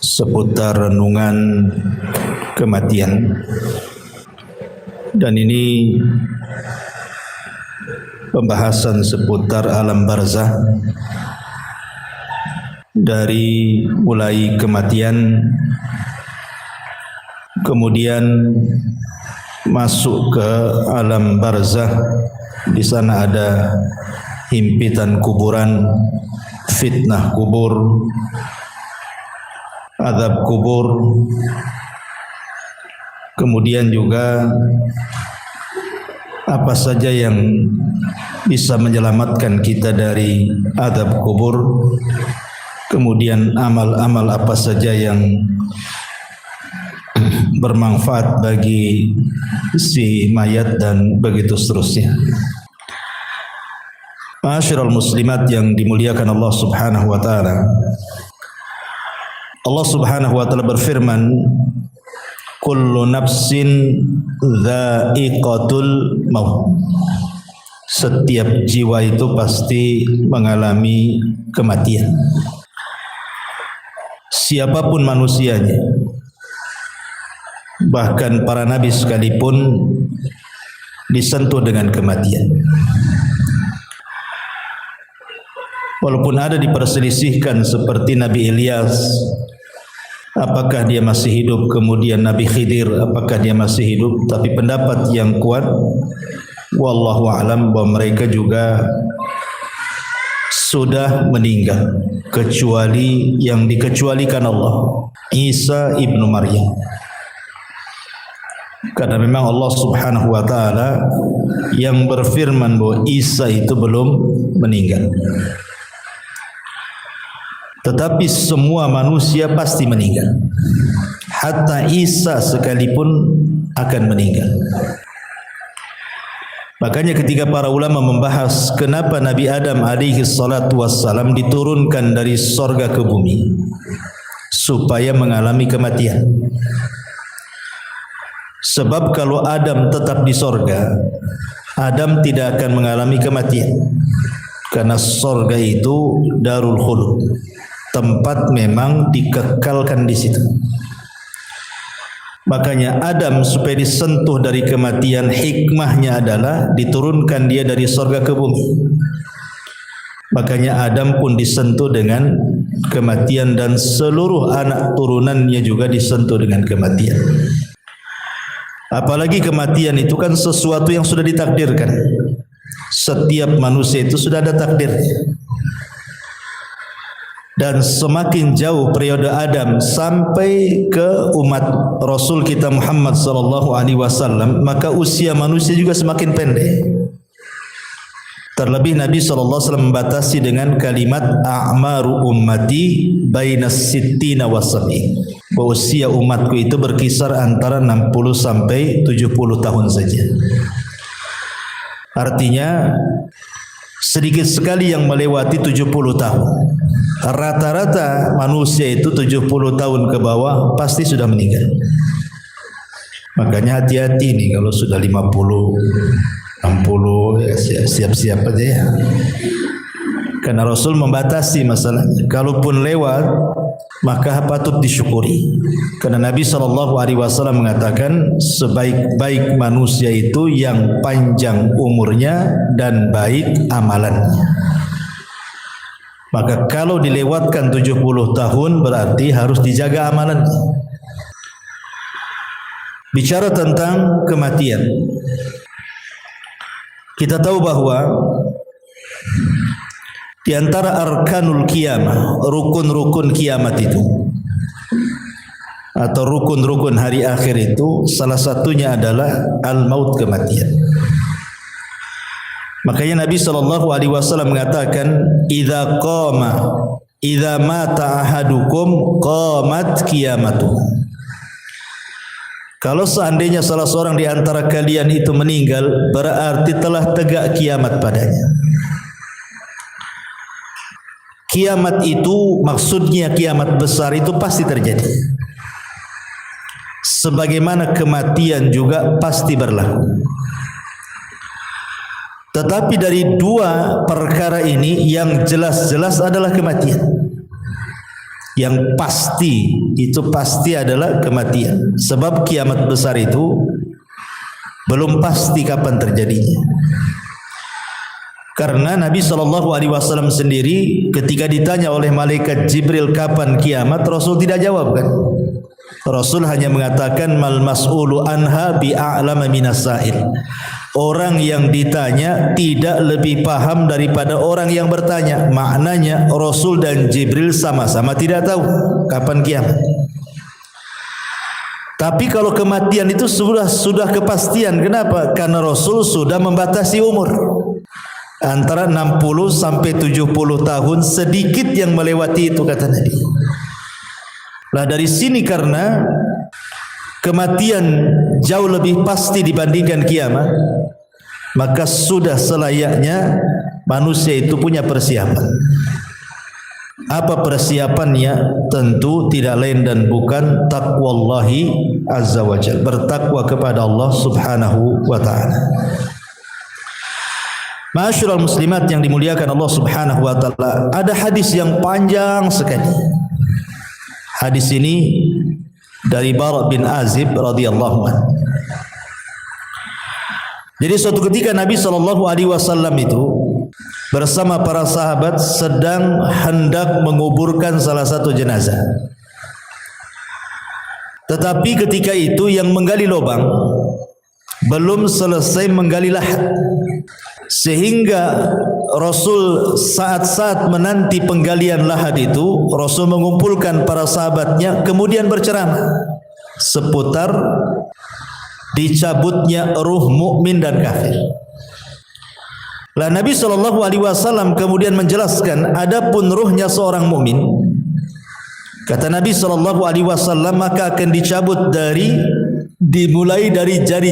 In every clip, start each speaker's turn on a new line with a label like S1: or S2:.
S1: Seputar renungan kematian, dan ini pembahasan seputar alam barzah dari mulai kematian kemudian masuk ke alam barzah. Di sana ada himpitan kuburan, fitnah kubur, azab kubur, kemudian juga apa saja yang bisa menyelamatkan kita dari azab kubur, kemudian amal-amal apa saja yang bermanfaat bagi si mayat, dan begitu seterusnya. Ma'asyiral muslimat yang dimuliakan Allah Subhanahu wa taala. Allah Subhanahu wa taala berfirman, kullu nafsin dha'iqatul maut. Setiap jiwa itu pasti mengalami kematian. Siapapun manusianya, bahkan para nabi sekalipun disentuh dengan kematian. Walaupun ada diperselisihkan seperti Nabi Ilyas, apakah dia masih hidup, kemudian Nabi Khidir, apakah dia masih hidup, tapi pendapat yang kuat wallahu a'lam bahwa mereka juga sudah meninggal, kecuali yang dikecualikan Allah, Isa ibnu Maryam. Karena memang Allah Subhanahu wa taala yang berfirman bahwa Isa itu belum meninggal. Tetapi semua manusia pasti meninggal. Hatta Isa sekalipun akan meninggal. Makanya ketika para ulama membahas kenapa Nabi Adam alaihi salatu wassalam diturunkan dari sorga ke bumi, supaya mengalami kematian. Sebab kalau Adam tetap di sorga, Adam tidak akan mengalami kematian. Karena sorga itu darul khulud, tempat memang dikekalkan di situ. Makanya Adam supaya disentuh dari kematian, hikmahnya adalah diturunkan dia dari sorga ke bumi. Makanya Adam pun disentuh dengan kematian, dan seluruh anak turunannya juga disentuh dengan kematian. Apalagi kematian itu kan sesuatu yang sudah ditakdirkan. Setiap manusia itu sudah ada takdirnya. Dan semakin jauh periode Adam sampai ke umat Rasul kita Muhammad sallallahu alaihi wasallam, maka usia manusia juga semakin pendek. Terlebih Nabi sallallahu alaihi wasallam membatasi dengan kalimat a'maru ummati bainas sittina wasab'in. Bahwa usia umatku itu berkisar antara 60 sampai 70 tahun saja. Artinya sedikit sekali yang melewati 70 tahun. Rata-rata manusia itu 70 tahun ke bawah pasti sudah meninggal. Makanya hati-hati nih kalau sudah 50, 60 ya siap-siap aja ya. Karena Rasul membatasi masalahnya. Kalaupun lewat maka patut disyukuri. Karena Nabi SAW mengatakan sebaik-baik manusia itu yang panjang umurnya dan baik amalannya. Maka kalau dilewatkan 70 tahun berarti harus dijaga amalannya. Bicara tentang kematian, kita tahu bahwa di antara arkanul kiamah, rukun-rukun kiamat itu, atau rukun-rukun hari akhir itu, salah satunya adalah al-maut, kematian. Makanya Nabi SAW mengatakan, idza mata ahadukum qamat qiyamatuh. Kalau seandainya salah seorang di antara kalian itu meninggal, berarti telah tegak kiamat padanya. Kiamat itu maksudnya kiamat besar itu pasti terjadi. sebagaimana kematian juga pasti berlaku. Tetapi dari dua perkara ini yang jelas-jelas adalah kematian. Yang pasti, itu pasti adalah kematian. Sebab kiamat besar itu belum pasti kapan terjadinya. Karena Nabi SAW sendiri ketika ditanya oleh malaikat Jibril kapan kiamat, Rasul tidak jawab kan. Rasul hanya mengatakan mal mas'ulu anha bi'a'lama minas sa'il. Orang yang ditanya tidak lebih paham daripada orang yang bertanya. Maknanya Rasul dan Jibril sama-sama tidak tahu kapan kiamat. Tapi kalau kematian itu sudah kepastian. Kenapa? Karena Rasul sudah membatasi umur. Antara 60 sampai 70 tahun, sedikit yang melewati itu kata Nabi. Lah dari sini karena kematian jauh lebih pasti dibandingkan kiamat, maka sudah selayaknya manusia itu punya persiapan. Apa persiapannya? Tentu tidak lain dan bukan taqwallahi azza wa jalla, bertakwa kepada Allah subhanahu wa ta'ala. Ma'asyiral muslimat yang dimuliakan Allah subhanahu wa ta'ala, ada hadis yang panjang sekali. Hadis ini dari Bara bin Azib radhiyallahu anhu. Jadi suatu ketika Nabi SAW itu bersama para sahabat sedang hendak menguburkan salah satu jenazah. Tetapi ketika itu yang menggali lubang belum selesai menggali lahat, sehingga Rasul saat-saat menanti penggalian lahat itu, Rasul mengumpulkan para sahabatnya kemudian berceramah seputar dicabutnya ruh mukmin dan kafir. Lah Nabi SAW kemudian menjelaskan, adapun ruhnya seorang mukmin, kata Nabi SAW, maka akan dicabut dimulai dari jari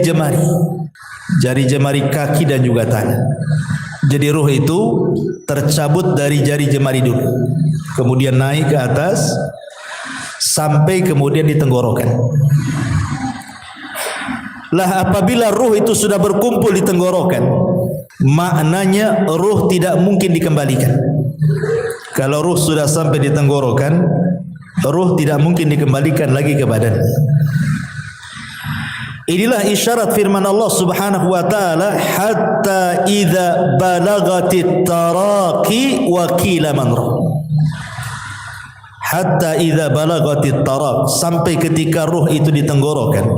S1: jemari kaki dan juga tangan. Jadi ruh itu tercabut dari jari jemari dulu, kemudian naik ke atas sampai kemudian di tenggorokan. Lah apabila ruh itu sudah berkumpul di tenggorokan, maknanya ruh tidak mungkin dikembalikan. Kalau ruh sudah sampai di tenggorokan, ruh tidak mungkin dikembalikan lagi ke badan. Inilah isyarat firman Allah subhanahu wa ta'ala, hatta idza balagatit taraqi wa qila man ra. Hatta idza balagatit taraq, sampai ketika ruh itu di tenggorokan,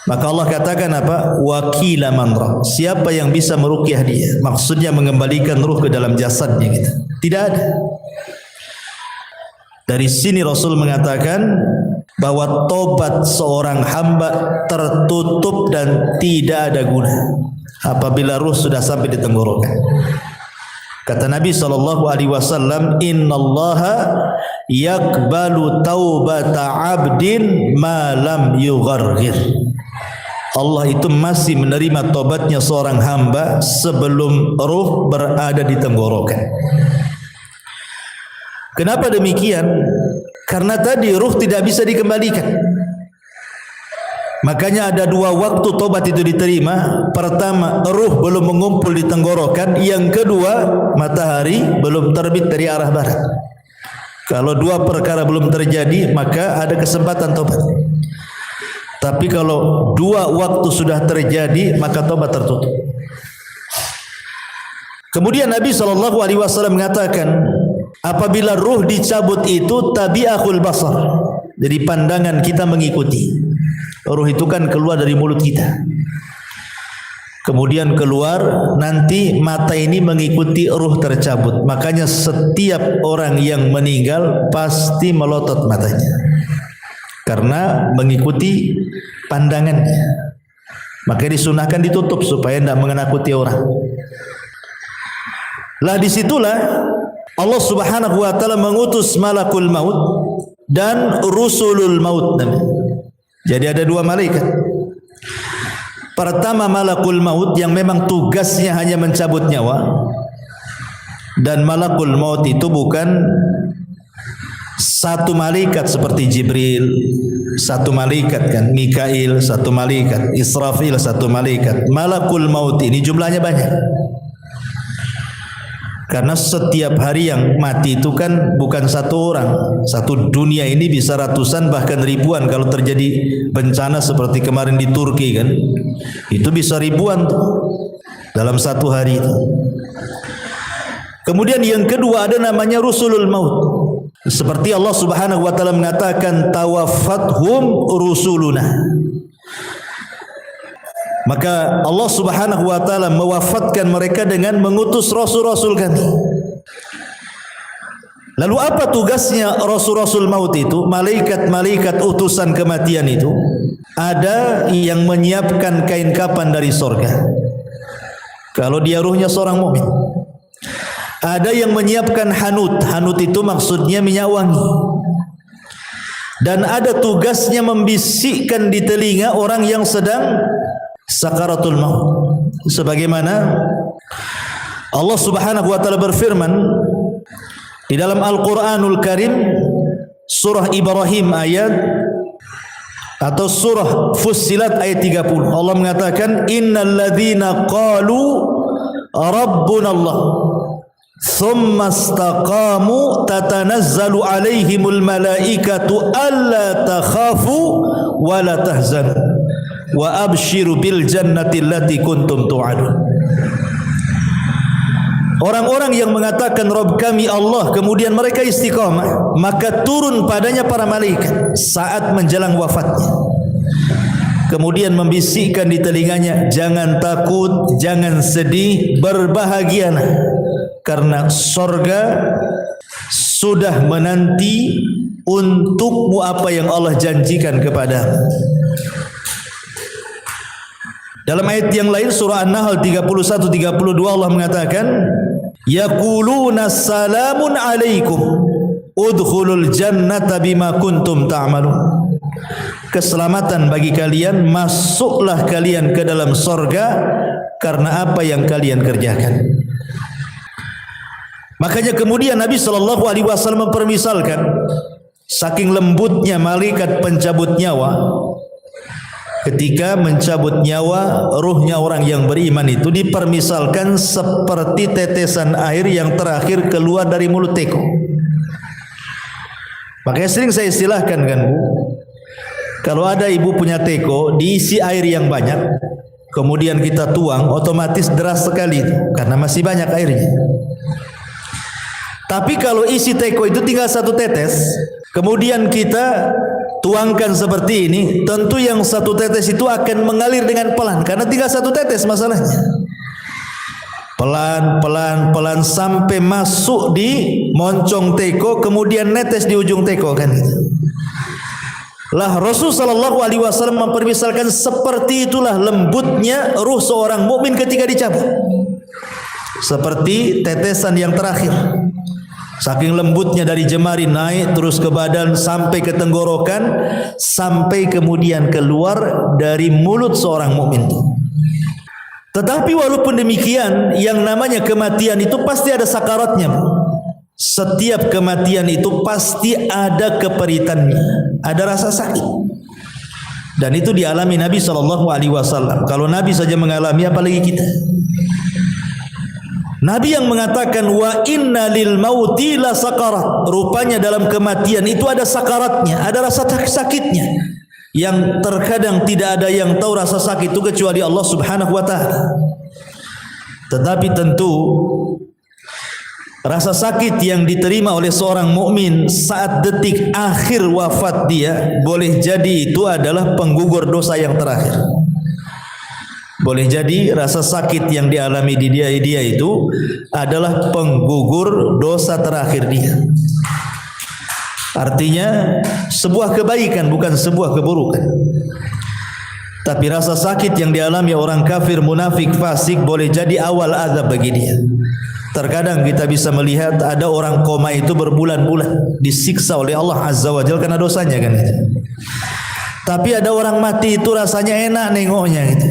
S1: maka Allah katakan apa? Wa qila man ra. Siapa yang bisa meruqyah dia? Maksudnya mengembalikan ruh ke dalam jasadnya gitu. Tidak ada. Dari sini Rasul mengatakan bahwa tobat seorang hamba tertutup dan tidak ada guna apabila ruh sudah sampai di tenggorokan. Kata Nabi SAW, innallaha yakbalu taubata abdin ma lam yugharghir. Allah itu masih menerima tobatnya seorang hamba sebelum ruh berada di tenggorokan. Kenapa demikian? Karena tadi ruh tidak bisa dikembalikan. Makanya ada dua waktu tobat itu diterima. Pertama, ruh belum mengumpul di tenggorokan. Yang kedua, matahari belum terbit dari arah barat. Kalau dua perkara belum terjadi, maka ada kesempatan tobat. Tapi kalau dua waktu sudah terjadi, maka tobat tertutup. Kemudian Nabi SAW mengatakan, apabila ruh dicabut itu tabi'ahul basar. Jadi pandangan kita mengikuti. Ruh itu kan keluar dari mulut kita. Kemudian keluar, nanti mata ini mengikuti ruh tercabut. Makanya setiap orang yang meninggal pasti melotot matanya. Karena mengikuti pandangannya. Maka disunahkan ditutup supaya tidak menakuti orang. Lah disitulah Allah subhanahu wa ta'ala mengutus malakul maut dan rusulul maut. Jadi ada dua malaikat. Pertama malakul maut yang memang tugasnya hanya mencabut nyawa. Dan malakul maut itu bukan satu malaikat seperti Jibril, satu malaikat kan, Mikail satu malaikat, Israfil satu malaikat, Malakul Maut ini jumlahnya banyak. Karena setiap hari yang mati itu kan bukan satu orang, satu dunia ini bisa ratusan bahkan ribuan. Kalau terjadi bencana seperti kemarin di Turki kan, itu bisa ribuan tuh dalam satu hari itu. Kemudian yang kedua ada namanya Rusulul Maut. Seperti Allah Subhanahu wa taala mengatakan tawaffathum rusuluna. Maka Allah Subhanahu wa taala mewafatkan mereka dengan mengutus rasul-rasul kami. Lalu apa tugasnya rasul-rasul maut itu? Malaikat-malaikat utusan kematian itu ada yang menyiapkan kain kapan dari sorga. Kalau dia ruhnya seorang mukmin. Ada yang menyiapkan hanut. Hanut itu maksudnya minyak wangi. Dan ada tugasnya membisikkan di telinga orang yang sedang sakaratul maut. Sebagaimana Allah Subhanahu wa taala berfirman di dalam Al-Qur'anul Karim surah Ibrahim ayat atau surah Fussilat ayat 30. Allah mengatakan innal ladzina qalu rabbuna Allah thumma istaqamu tatanazzalu alaihimul malaikatu alla takhafu wa la tahzanu wa abshiru bil jannati allati kuntum tu'adun. Orang-orang yang mengatakan Rabb kami Allah kemudian mereka istiqamah, maka turun padanya para malaikat saat menjelang wafatnya. Kemudian membisikkan di telinganya, jangan takut, jangan sedih, berbahagialah karena sorga sudah menanti untukmu apa yang Allah janjikan kepadamu. Dalam ayat yang lain surah An-Nahl 31-32 Allah mengatakan yaquluna salamun alaikum udkhulul jannata bima kuntum ta'malun. Keselamatan bagi kalian, masuklah kalian ke dalam sorga karena apa yang kalian kerjakan. Makanya kemudian Nabi SAW mempermisalkan saking lembutnya malaikat pencabut nyawa. Ketika mencabut nyawa ruhnya orang yang beriman itu dipermisalkan seperti tetesan air yang terakhir keluar dari mulut teko. Makanya sering saya istilahkan kan Bu, kalau ada ibu punya teko diisi air yang banyak, kemudian kita tuang, otomatis deras sekali karena masih banyak airnya. Tapi kalau isi teko itu tinggal satu tetes, kemudian kita tuangkan seperti ini, tentu yang satu tetes itu akan mengalir dengan pelan karena tinggal satu tetes masalahnya. Pelan sampai masuk di moncong teko, kemudian netes di ujung teko kan itu. Lah Rasul sallallahu alaihi wasallam mempermisalkan seperti itulah lembutnya ruh seorang mukmin ketika dicabut. Seperti tetesan yang terakhir. Saking lembutnya dari jemari naik terus ke badan sampai ke tenggorokan sampai kemudian keluar dari mulut seorang mukmin. Tetapi walaupun demikian yang namanya kematian itu pasti ada sakaratnya. Setiap kematian itu pasti ada keperitannya, ada rasa sakit. Dan itu dialami Nabi SAW. Kalau Nabi saja mengalami apalagi kita. Nabi yang mengatakan wa inna lil mauti la sakarat. Rupanya dalam kematian itu ada sakaratnya, ada rasa sakitnya. Yang terkadang tidak ada yang tahu rasa sakit itu kecuali Allah Subhanahu wa taala. Tetapi tentu rasa sakit yang diterima oleh seorang mukmin saat detik akhir wafat dia boleh jadi itu adalah penggugur dosa yang terakhir. Boleh jadi rasa sakit yang dialami di dia itu adalah penggugur dosa terakhir dia. Artinya sebuah kebaikan bukan sebuah keburukan. Tapi rasa sakit yang dialami orang kafir, munafik, fasik boleh jadi awal azab bagi dia. Terkadang kita bisa melihat ada orang koma itu berbulan-bulan disiksa oleh Allah Azza wa Jalla karena dosanya kan itu. Tapi ada orang mati itu rasanya enak nengoknya gitu.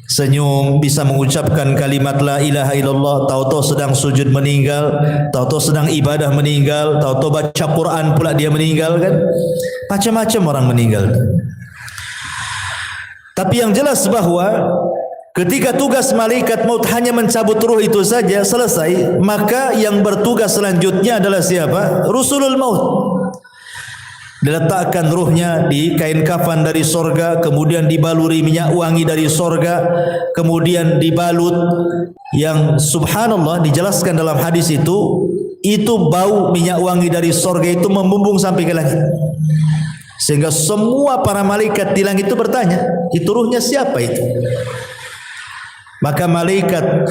S1: senyum, bisa mengucapkan kalimat la ilaha illallah, tahu-tahu sedang sujud meninggal, tahu-tahu sedang ibadah meninggal, tahu-tahu baca Quran pula dia meninggal kan. Macam-macam orang meninggal. Tapi yang jelas bahwa ketika tugas malaikat maut hanya mencabut ruh itu saja selesai, maka yang bertugas selanjutnya adalah siapa? Rusulul maut. Diletakkan ruhnya di kain kafan dari sorga, kemudian dibaluri minyak wangi dari sorga, kemudian dibalut, yang subhanallah dijelaskan dalam hadis itu bau minyak wangi dari sorga itu membumbung sampai ke langit, sehingga semua para malaikat di langit itu bertanya, itu ruhnya siapa itu? Maka malaikat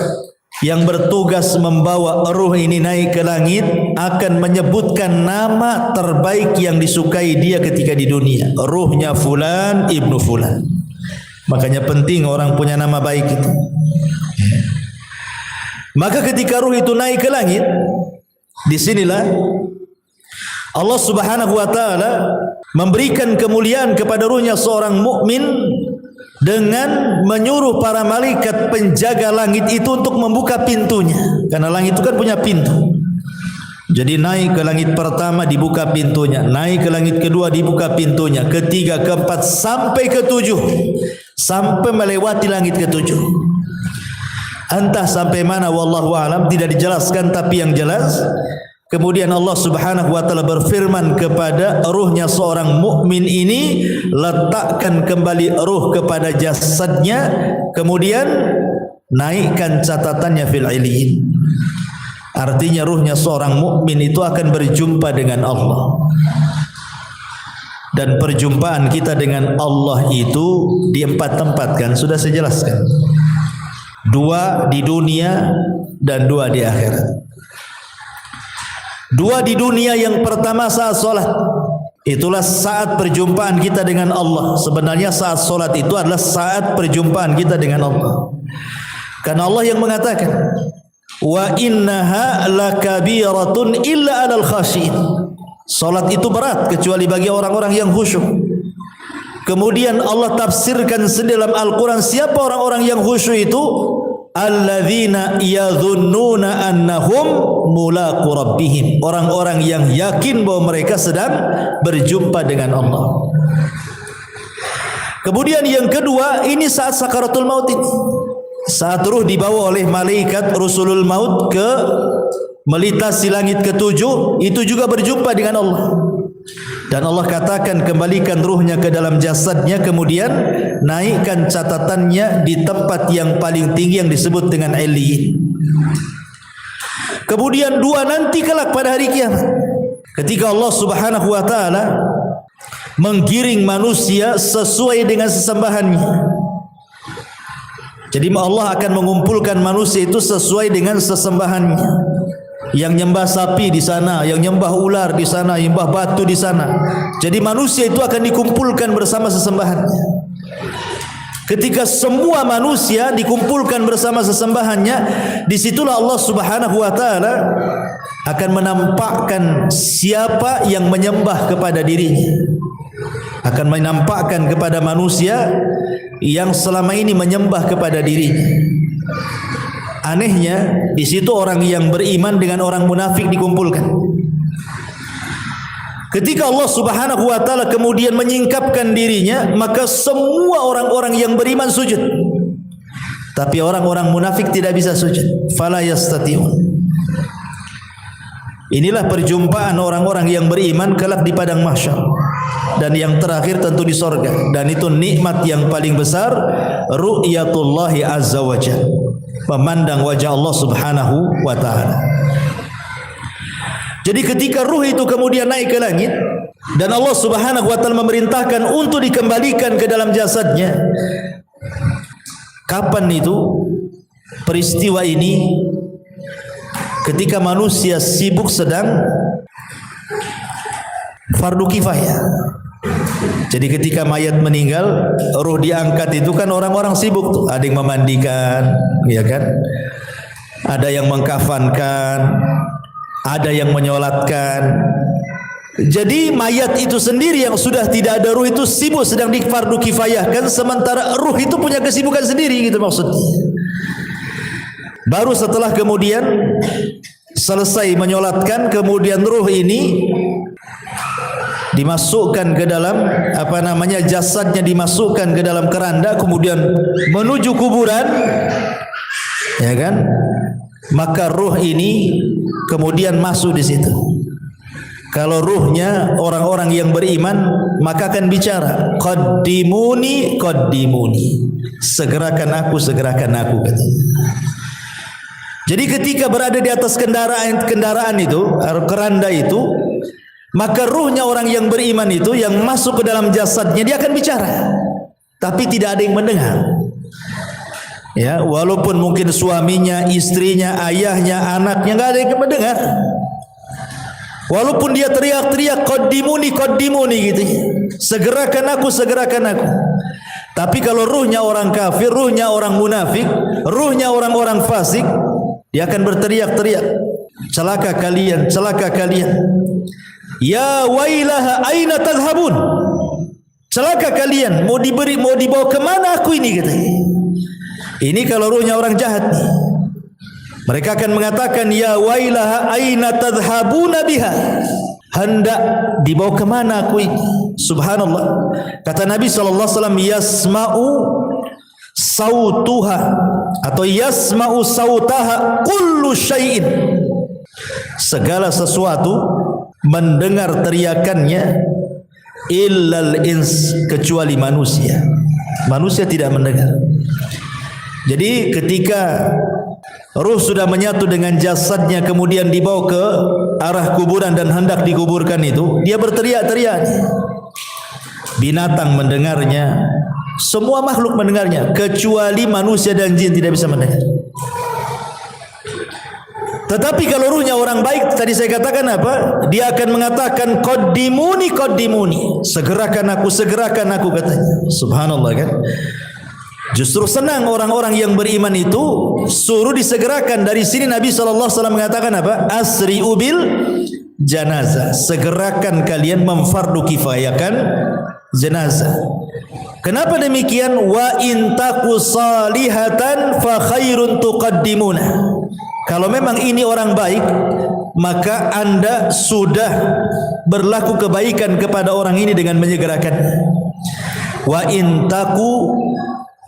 S1: yang bertugas membawa ruh ini naik ke langit akan menyebutkan nama terbaik yang disukai dia ketika di dunia. Ruhnya fulan ibnu fulan. Makanya penting orang punya nama baik itu. Maka ketika ruh itu naik ke langit, disinilah Allah Subhanahu wa taala memberikan kemuliaan kepada ruhnya seorang mukmin dengan menyuruh para malaikat penjaga langit itu untuk membuka pintunya, karena langit itu kan punya pintu. Jadi naik ke langit pertama dibuka pintunya, naik ke langit kedua dibuka pintunya, ketiga, keempat sampai ketujuh, sampai melewati langit ketujuh. Entah sampai mana wallahu alam, tidak dijelaskan, tapi yang jelas kemudian Allah Subhanahu wa taala berfirman kepada ruhnya seorang mukmin ini, letakkan kembali ruh kepada jasadnya, kemudian naikkan catatannya fil illiyin. Artinya ruhnya seorang mukmin itu akan berjumpa dengan Allah. Dan perjumpaan kita dengan Allah itu di 4 tempat kan sudah saya jelaskan. 2 di dunia dan 2 di akhirat. 2 di dunia, yang pertama saat solat. Itulah saat perjumpaan kita dengan Allah. Sebenarnya saat solat itu adalah saat perjumpaan kita dengan Allah. Karena Allah yang mengatakan, wa innaha lakabiratun illa 'alal khashiin. Solat itu berat kecuali bagi orang-orang yang khusyuk. Kemudian Allah tafsirkan dalam Al-Quran siapa orang-orang yang khusyuk itu? Alladzina yadhunnuna annahum mulaqu rabbihim, orang-orang yang yakin bahwa mereka sedang berjumpa dengan Allah. Kemudian yang kedua, ini saat sakaratul maut ini, saat ruh dibawa oleh malaikat rusulul maut ke melintasi langit ketujuh, itu juga berjumpa dengan Allah. Dan Allah katakan kembalikan ruhnya ke dalam jasadnya, kemudian naikkan catatannya di tempat yang paling tinggi yang disebut dengan illiyin. Kemudian 2 nanti kelak pada hari kiamat, ketika Allah Subhanahu wa taala menggiring manusia sesuai dengan sesembahannya. Jadi Allah akan mengumpulkan manusia itu sesuai dengan sesembahannya. Yang nyembah sapi di sana, yang nyembah ular di sana, yang nyembah batu di sana. Jadi manusia itu akan dikumpulkan bersama sesembahannya. Ketika semua manusia dikumpulkan bersama sesembahannya, disitulah Allah Subhanahu wa taala akan menampakkan siapa yang menyembah kepada dirinya. Akan menampakkan kepada manusia yang selama ini menyembah kepada dirinya. Anehnya, di situ orang yang beriman dengan orang munafik dikumpulkan. Ketika Allah Subhanahu wa taala kemudian menyingkapkan dirinya, maka semua orang-orang yang beriman sujud. Tapi orang-orang munafik tidak bisa sujud. Fala yastati'un. Inilah perjumpaan orang-orang yang beriman kelak di padang mahsyar. Dan yang terakhir tentu di sorga. Dan itu nikmat yang paling besar, ru'yatullahi azza wa jalla, memandang wajah Allah Subhanahu wa taala. Jadi ketika ruh itu kemudian naik ke langit dan Allah Subhanahu wa taala memerintahkan untuk dikembalikan ke dalam jasadnya. Kapan itu peristiwa ini? Ketika manusia sibuk sedang fardu kifayah. Jadi ketika mayat meninggal, ruh diangkat itu kan orang-orang sibuk tuh, ada yang memandikan, ya kan? Ada yang mengkafankan, ada yang menyolatkan. Jadi mayat itu sendiri yang sudah tidak ada ruh itu sibuk sedang difardu kifayahkan, sementara ruh itu punya kesibukan sendiri, gitu maksudnya. Baru setelah kemudian selesai menyolatkan, kemudian ruh ini dimasukkan ke dalam jasadnya dimasukkan ke dalam keranda, kemudian menuju kuburan, ya kan? Maka ruh ini kemudian masuk di situ. Kalau ruhnya orang-orang yang beriman, maka akan bicara, qaddimuni qaddimuni, segerakan aku katanya. Jadi ketika berada di atas kendaraan itu, keranda itu, maka ruhnya orang yang beriman itu yang masuk ke dalam jasadnya, dia akan bicara, tapi tidak ada yang mendengar. Ya, walaupun mungkin suaminya, istrinya, ayahnya, anaknya, enggak ada yang mendengar. Walaupun dia teriak-teriak qaddimuni qaddimuni gitu, segerakan aku. Tapi kalau ruhnya orang kafir, ruhnya orang munafik, ruhnya orang-orang fasik, dia akan berteriak-teriak, celaka kalian, celaka kalian. Ya wailaha aina tadhhabun, celaka kalian, mau dibawa kemana aku ini katanya. Ini kalau ruhnya orang jahat nih. Mereka akan mengatakan, ya wailaha aina tadhhabuna biha, hendak dibawa kemana aku ini. Subhanallah. Kata Nabi SAW, yasma'u sautuha atau yasma'u sautaha kullu syai'in, segala sesuatu mendengar teriakannya, illal ins, kecuali manusia. Manusia tidak mendengar. Jadi ketika ruh sudah menyatu dengan jasadnya, kemudian dibawa ke arah kuburan dan hendak dikuburkan itu, dia berteriak-teriak. Binatang mendengarnya, semua makhluk mendengarnya, kecuali manusia dan jin tidak bisa mendengar. Tetapi kalau ruhnya orang baik, tadi saya katakan apa? Dia akan mengatakan qaddimuni qaddimuni, segerakan aku katanya. Subhanallah kan? Justru senang orang-orang yang beriman itu suruh disegerakan. Dari sini Nabi SAW mengatakan apa? Asri'u bil janazah, segerakan kalian memfardu kifayakan jenazah. Kenapa demikian? Wa in taku salihatan fa khairun tuqaddimuna. Kalau memang ini orang baik, maka anda sudah berlaku kebaikan kepada orang ini dengan menyegerakannya. Wa in taku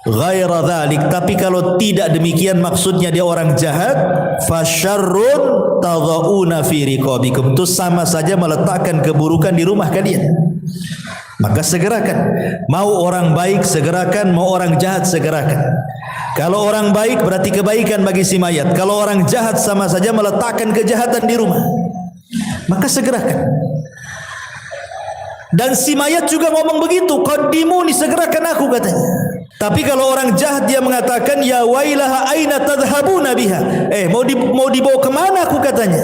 S1: ghaira dzalik, tapi kalau tidak demikian, maksudnya dia orang jahat, fasyarrun tadhauna fi riqabikum, itu sama saja meletakkan keburukan di rumah kalian. Maka segerakan. Mau orang baik segerakan, mau orang jahat segerakan. Kalau orang baik berarti kebaikan bagi si mayat, kalau orang jahat sama saja meletakkan kejahatan di rumah. Maka segerakan. Dan si mayat juga ngomong begitu, qaddimuni, segerakan aku katanya. Tapi kalau orang jahat dia mengatakan, ya wailaha aina tadhhabuna biha, mau dibawa kemana aku katanya.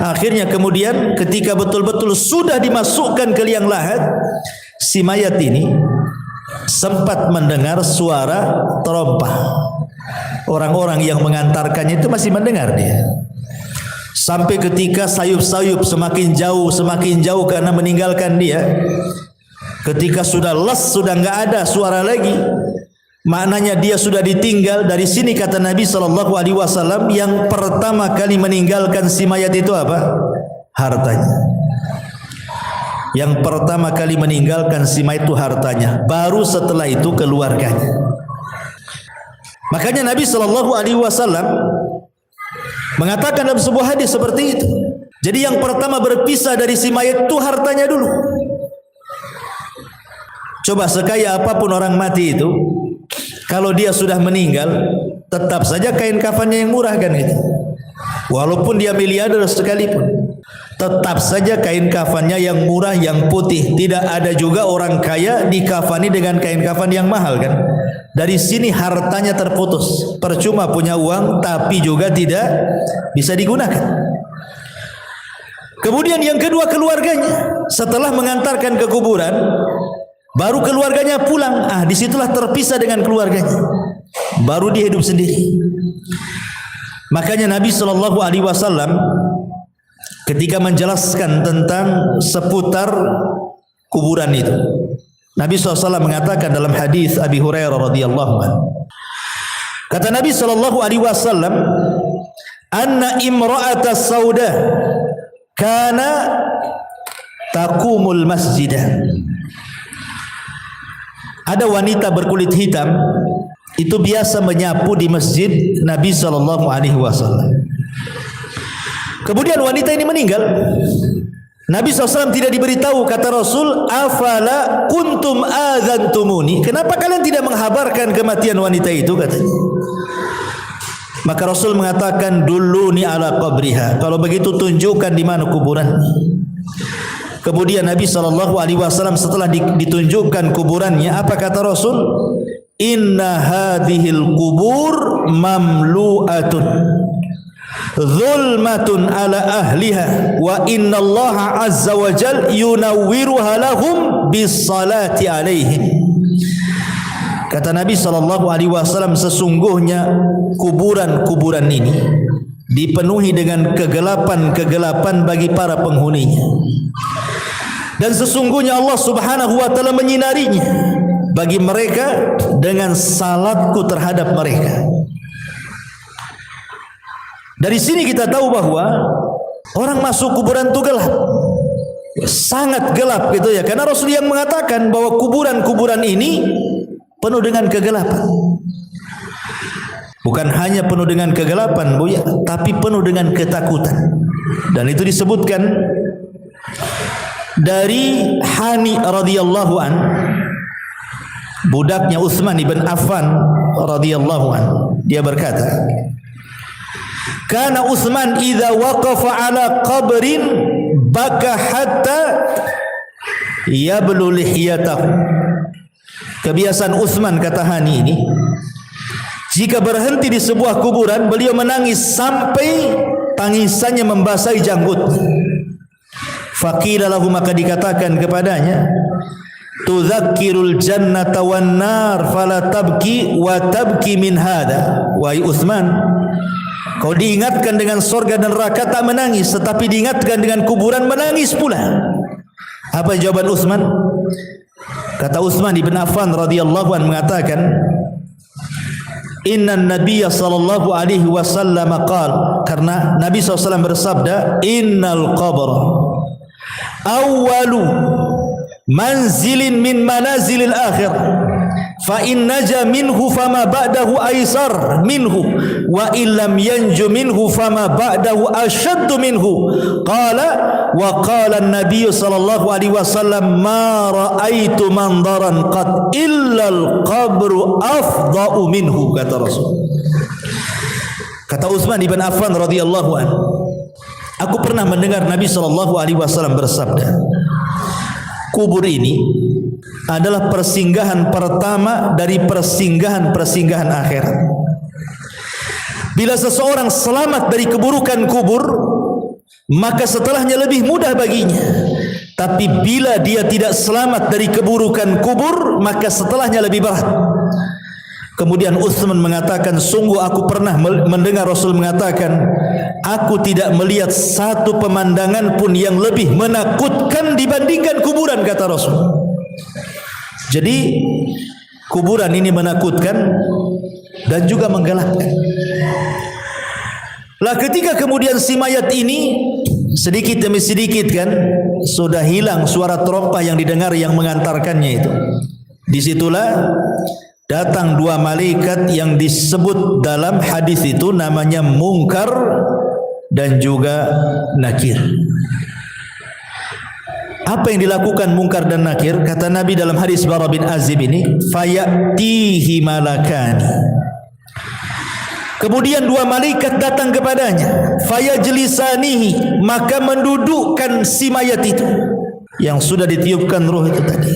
S1: Akhirnya kemudian ketika betul-betul sudah dimasukkan ke liang lahat, si mayat ini sempat mendengar suara terompah. Orang-orang yang mengantarkannya itu masih mendengar dia. Sampai ketika sayup-sayup semakin jauh karena meninggalkan dia. Ketika sudah les, sudah enggak ada suara lagi, maknanya dia sudah ditinggal. Dari sini kata Nabi SAW, yang pertama kali meninggalkan si mayat itu apa? Hartanya. Yang pertama kali meninggalkan si mayat itu hartanya, baru setelah itu keluarganya. Makanya Nabi SAW mengatakan dalam sebuah hadis seperti itu. Jadi yang pertama berpisah dari si mayat itu hartanya dulu. Coba sekaya apapun orang mati itu, kalau dia sudah meninggal, tetap saja kain kafannya yang murah kan gitu. Walaupun dia miliarder sekalipun, tetap saja kain kafannya yang murah, yang putih. Tidak ada juga orang kaya dikafani dengan kain kafan yang mahal kan. Dari sini hartanya terputus. Percuma punya uang tapi juga tidak bisa digunakan. Kemudian yang kedua, keluarganya. Setelah mengantarkan ke kuburan, baru keluarganya pulang. Disitulah terpisah dengan keluarganya. Baru dia hidup sendiri. Makanya Nabi SAW ketika menjelaskan tentang seputar kuburan itu. Nabi SAW mengatakan dalam hadis Abi Hurairah radhiyallahu anhu, kata Nabi SAW, anna imra'ata sauda kana taqumul masjidah. Ada wanita berkulit hitam itu biasa menyapu di masjid Nabi SAW. Kemudian wanita ini meninggal. Nabi SAW tidak diberitahu, kata Rasul, afala kuntum adzantumuni, kenapa kalian tidak menghabarkan kematian wanita itu, katanya. Maka Rasul mengatakan, dulluni ala qabriha, kalau begitu tunjukkan di mana kuburan. Kemudian Nabi SAW setelah ditunjukkan kuburannya, apa kata Rasul? Inna hadhil kubur mamlu'atun zulmatun ala ahliha wa inna Allah azza wa jal yunawwiruha lahum bis salati alaihim. Kata Nabi SAW, sesungguhnya kuburan-kuburan ini dipenuhi dengan kegelapan-kegelapan bagi para penghuninya, dan sesungguhnya Allah Subhanahu wa taala menyinarinya bagi mereka dengan salatku terhadap mereka. Dari sini kita tahu bahwa orang masuk kuburan itu gelap, sangat gelap gitu ya, karena Rasul yang mengatakan bahwa kuburan-kuburan ini penuh dengan kegelapan. Bukan hanya penuh dengan kegelapan, Bu ya, tapi penuh dengan ketakutan. Dan itu disebutkan dari Hani radhiyallahu an, budaknya Utsman ibn Affan radhiyallahu an. Dia berkata, kana Utsman idza waqafa ala qabrin baka hatta yablu lihiyatahu. Kebiasaan Utsman, kata Hani ini, jika berhenti di sebuah kuburan, beliau menangis sampai tangisannya membasahi janggutnya. Faqila lahu, maka dikatakan kepadanya, tudzakkirul jannata wan nar fala tabki wa tabki min hada. Wahai Utsman, kau diingatkan dengan surga dan neraka tak menangis, tetapi diingatkan dengan kuburan menangis pula. Apa jawaban Utsman? Kata Utsman ibn Affan radhiyallahu anhu mengatakan, inna nabiyya sallallahu alaihi wasallam qala, karena Nabi SAW bersabda, innal qabra awwalu manzilin min manazilil akhir, fa in naja minhu fama ba'dahu aisar minhu wa illam yanju minhu fama ba'dahu ashaddu minhu. Qala wa qala an-nabiy sallallahu alaihi wasallam ma ra'aitu mandaran qad illa al-qabru afda'u minhu, kata Rasul. Kata Utsman ibn Affan radhiyallahu anhu, aku pernah mendengar Nabi sallallahu alaihi wasallam bersabda, kubur ini adalah persinggahan pertama dari persinggahan-persinggahan akhirat. Bila seseorang selamat dari keburukan kubur, maka setelahnya lebih mudah baginya. Tapi bila dia tidak selamat dari keburukan kubur, maka setelahnya lebih berat. Kemudian Utsman mengatakan, sungguh aku pernah mendengar Rasul mengatakan, aku tidak melihat satu pemandangan pun yang lebih menakutkan dibandingkan kuburan, kata Rasul. Jadi kuburan ini menakutkan dan juga menggelapkan. Lah ketika kemudian si mayat ini sedikit demi sedikit kan sudah hilang suara terompah yang didengar yang mengantarkannya itu, disitulah datang dua malaikat yang disebut dalam hadis itu namanya Munkar dan juga Nakir. Apa yang dilakukan Munkar dan Nakir? Kata Nabi dalam hadis Bara bin Azib ini, fayatihi malakani. Kemudian dua malaikat datang kepadanya, fayajlisanihi, maka mendudukkan si mayat itu yang sudah ditiupkan ruh itu tadi.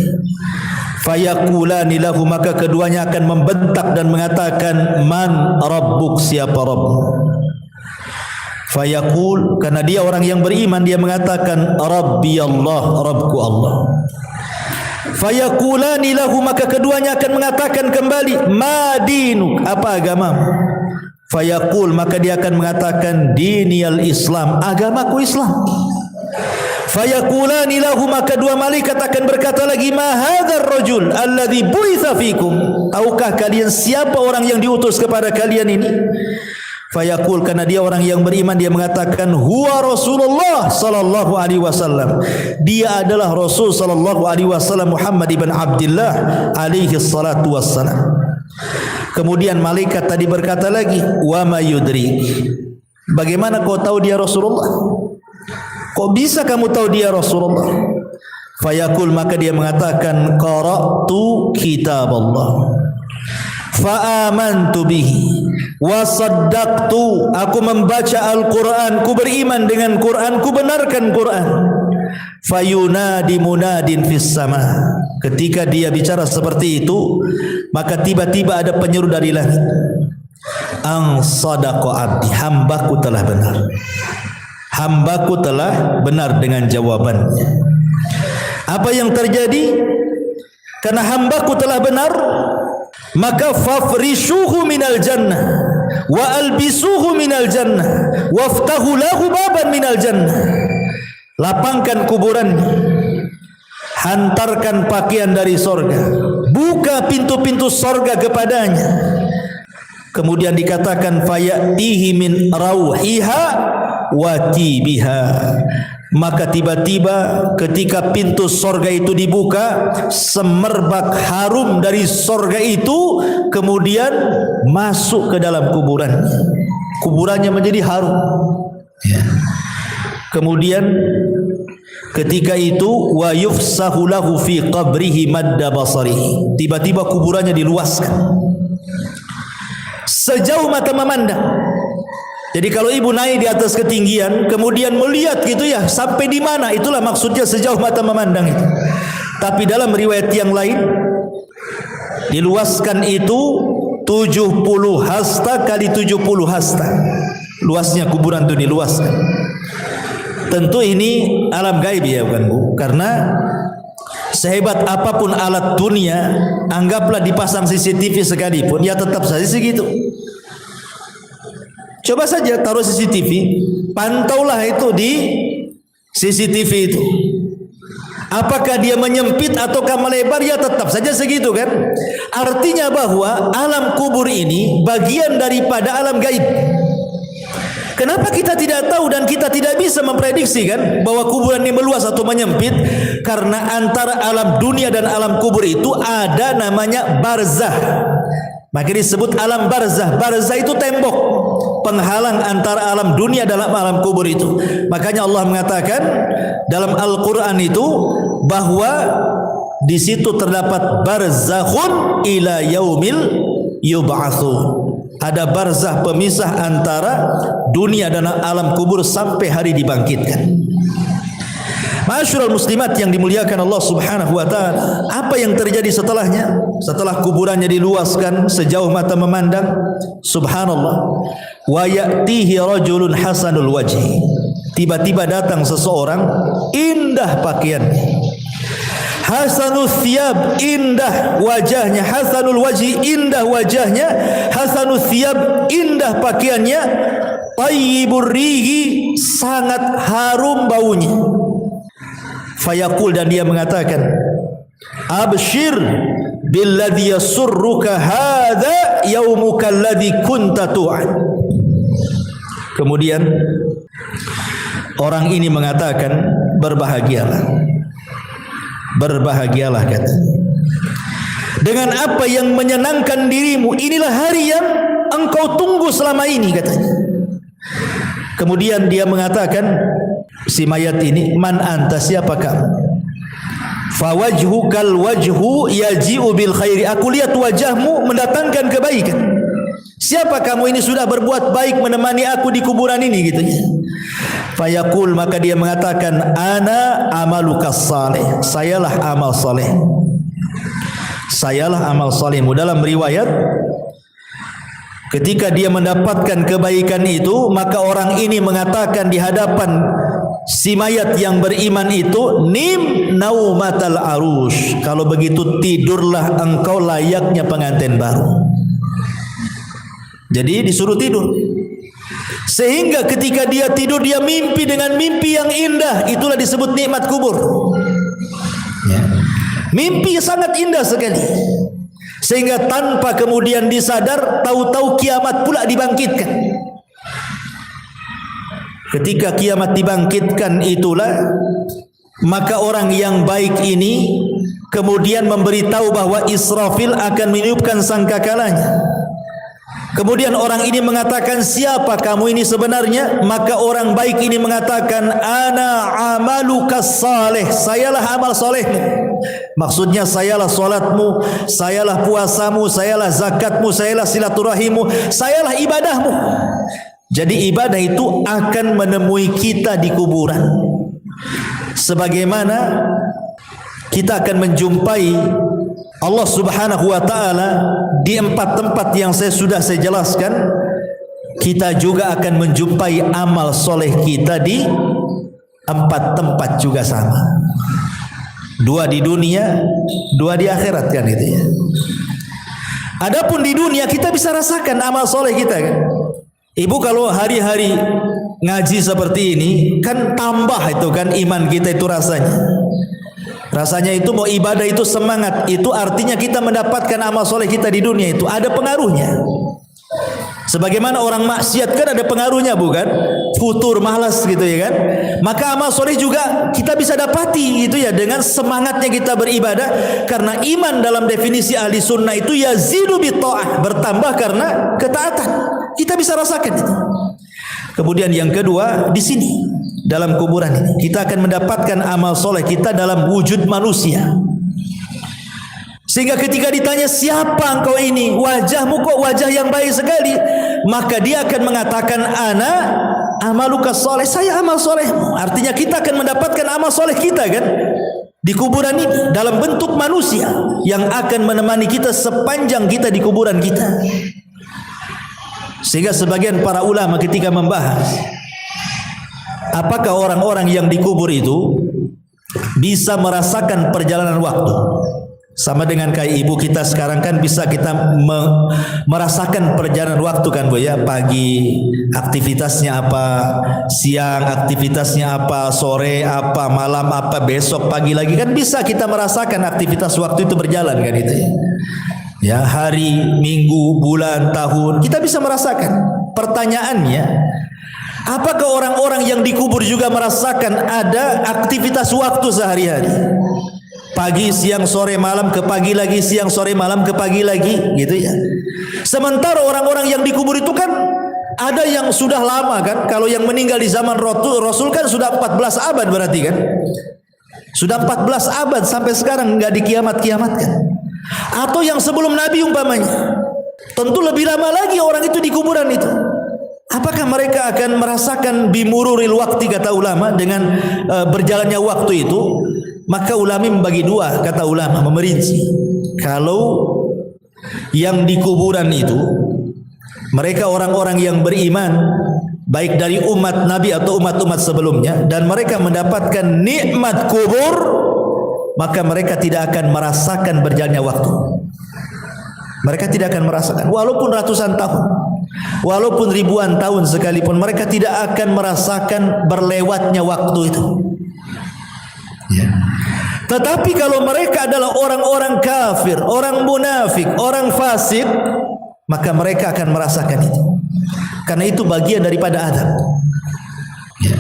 S1: Fayaqulani lahu, maka keduanya akan membentak dan mengatakan, man rabbuk, siapa Rabbmu? Fayaqul, karena dia orang yang beriman, dia mengatakan, Rabbi Allah, Rabbku Allah. Fayaqulani lahu, maka keduanya akan mengatakan kembali, ma dinuk, apa agamamu? Fayaqul, maka dia akan mengatakan diniyal Islam, agamaku Islam. Fayaqulani lahu, maka dua malaikat akan berkata lagi, ma hadzal rajul alladhi buitsa fikum, tahukah kalian siapa orang yang diutus kepada kalian ini? Fayaqul, karena dia orang yang beriman, dia mengatakan huwa Rasulullah sallallahu alaihi wasallam, dia adalah Rasul sallallahu alaihi wasallam, Muhammad ibn Abdullah alaihi salatu wassalam. Kemudian malaikat tadi berkata lagi, wa ma yudrik, bagaimana kau tahu dia Rasulullah? Kok bisa kamu tahu dia Rasulullah? Fayaqul, maka dia mengatakan qara'tu kitab Allah fa amantu bihi wa saddaqtu, aku membaca Al-Quran, ku beriman dengan Quran, ku benarkan Quran. Fayunadi munadin fis sama, ketika dia bicara seperti itu, maka tiba-tiba ada penyeru dari langit, ang sadaqa abdi, hambaku telah benar, hambaku telah benar dengan jawabannya. Apa yang terjadi? Karena hambaku telah benar, maka fafrishuhu minal jannah wa albisuhu minal jannah waftahu lahu baban minal jannah, lapangkan kuburannya, hantarkan pakaian dari sorga, buka pintu-pintu sorga kepadanya. Kemudian dikatakan fayatihi min rauhiha wa tibiha, maka tiba-tiba ketika pintu sorga itu dibuka, semerbak harum dari sorga itu kemudian masuk ke dalam kuburannya. Kuburannya menjadi harum. Ya. Kemudian ketika itu wa yufsahu lahu fi qabrihi madda basarihi, tiba-tiba kuburannya diluaskan sejauh mata memandang. Jadi kalau ibu naik di atas ketinggian kemudian melihat gitu ya, sampai di mana, itulah maksudnya sejauh mata memandang itu. Tapi dalam riwayat yang lain diluaskan itu 70 hasta kali 70 hasta. Luasnya kuburan itu diluaskan. Tentu ini alam gaib ya bukan Bu, karena sehebat apapun alat dunia, anggaplah dipasang CCTV sekalipun, ya tetap saja segitu. Coba saja taruh CCTV, pantaulah itu di CCTV itu. Apakah dia menyempit ataukah melebar, ya tetap saja segitu kan. Artinya bahwa alam kubur ini bagian daripada alam gaib. Kenapa kita tidak tahu dan kita tidak bisa memprediksi kan bahwa kuburan ini meluas atau menyempit? Karena antara alam dunia dan alam kubur itu ada namanya barzah. Maka disebut alam barzah. Barzah itu tembok penghalang antara alam dunia dan alam kubur itu. Makanya Allah mengatakan dalam Al-Quran itu bahwa di situ terdapat barzakhun ila yaumil yub'atsun. Ada barzah pemisah antara dunia dan alam kubur sampai hari dibangkitkan. Ma'asyiral muslimat yang dimuliakan Allah Subhanahu wa taala, apa yang terjadi setelahnya? Setelah kuburannya diluaskan sejauh mata memandang, subhanallah, wa ya'tihi rajulun hasanul wajhi. Tiba-tiba datang seseorang indah pakaiannya. Hasanul thiyab, indah wajahnya. Hasanul wajhi, indah wajahnya. Hasanul thiyab, indah pakaiannya. Tayyibur rihi, sangat harum baunya. Fayaqul, dan dia mengatakan, abshir billadhi yasurruka hadha yaumuka alladhi kunta tu'ad. Kemudian orang ini mengatakan, berbahagialah, berbahagialah katanya, dengan apa yang menyenangkan dirimu, inilah hari yang engkau tunggu selama ini katanya. Kemudian dia mengatakan, si mayat ini, man anta, siapa kamu? Fawajhukal wajhu yaji'u bil khairi, aku lihat wajahmu mendatangkan kebaikan. Siapa kamu ini, sudah berbuat baik menemani aku di kuburan ini gitu ya. Fayaqul, maka dia mengatakan, ana amalukas saleh, sayalah amal saleh, sayalah amal salehmu. Dalam riwayat, ketika dia mendapatkan kebaikan itu, maka orang ini mengatakan di hadapan si mayat yang beriman itu, nim naumatal arush, kalau begitu tidurlah engkau layaknya pengantin baru. Jadi disuruh tidur. Sehingga ketika dia tidur dia mimpi dengan mimpi yang indah. Itulah disebut nikmat kubur. Ya. Mimpi sangat indah sekali. Sehingga tanpa kemudian disadar, tahu-tahu kiamat pula dibangkitkan. Ketika kiamat dibangkitkan itulah, maka orang yang baik ini kemudian memberitahu bahwa Israfil akan meniupkan sangkakalanya. Kemudian orang ini mengatakan, siapa kamu ini sebenarnya? Maka orang baik ini mengatakan, ana amalukas saleh, sayalah amal solehmu. Maksudnya sayalah solatmu, sayalah puasamu, sayalah zakatmu, sayalah silaturahimmu, sayalah ibadahmu. Jadi ibadah itu akan menemui kita di kuburan. Sebagaimana kita akan menjumpai Allah Subhanahu wa ta'ala di 4 tempat yang saya jelaskan, kita juga akan menjumpai amal soleh kita di 4 tempat juga sama. 2 di dunia, 2 di akhirat kan itu ya. Adapun di dunia kita bisa rasakan amal soleh kita kan. Ibu kalau hari-hari ngaji seperti ini kan tambah itu kan iman kita itu rasanya. Rasanya itu mau ibadah itu semangat. Itu artinya kita mendapatkan amal soleh kita di dunia itu ada pengaruhnya. Sebagaimana orang maksiat kan ada pengaruhnya bukan? Futur, malas gitu ya kan. Maka amal soleh juga kita bisa dapati gitu ya dengan semangatnya kita beribadah. Karena iman dalam definisi ahli sunnah itu yazidu bitta'ah, bertambah karena ketaatan. Kita bisa rasakan itu. Kemudian yang kedua di sini dalam kuburan ini kita akan mendapatkan amal soleh kita dalam wujud manusia. Sehingga ketika ditanya siapa engkau ini, wajahmu kok wajah yang baik sekali, maka dia akan mengatakan ana amalukas soleh, saya amal solehmu. Artinya kita akan mendapatkan amal soleh kita kan di kuburan ini dalam bentuk manusia yang akan menemani kita sepanjang kita di kuburan kita. Sehingga sebagian para ulama ketika membahas apakah orang-orang yang dikubur itu bisa merasakan perjalanan waktu, sama dengan kayak ibu kita sekarang kan bisa kita merasakan perjalanan waktu kan Bu ya, pagi aktivitasnya apa, siang aktivitasnya apa, sore apa, malam apa, besok pagi lagi kan bisa kita merasakan aktivitas waktu itu berjalan kan itu ya. Ya, hari, minggu, bulan, tahun kita bisa merasakan. Pertanyaannya, apakah orang-orang yang dikubur juga merasakan ada aktivitas waktu sehari-hari? Pagi, siang, sore, malam, ke pagi lagi, siang, sore, malam, ke pagi lagi, gitu ya. Sementara orang-orang yang dikubur itu kan ada yang sudah lama kan. Kalau yang meninggal di zaman Rasul kan sudah 14 abad berarti kan. Sudah 14 abad sampai sekarang nggak dikiamat-kiamatkan. Atau yang sebelum Nabi umpamanya, tentu lebih lama lagi orang itu di kuburan itu. Apakah mereka akan merasakan bimururil waktu kata ulama dengan berjalannya waktu itu? Maka ulama membagi dua, kata ulama memerinci. Kalau yang di kuburan itu mereka orang-orang yang beriman baik dari umat Nabi atau umat-umat sebelumnya dan mereka mendapatkan nikmat kubur, maka mereka tidak akan merasakan berjalannya waktu. Mereka tidak akan merasakan, walaupun ratusan tahun, walaupun ribuan tahun sekalipun, mereka tidak akan merasakan berlewatnya waktu itu ya. Tetapi kalau mereka adalah orang-orang kafir, orang munafik, orang fasik, maka mereka akan merasakan itu, karena itu bagian daripada adab ya.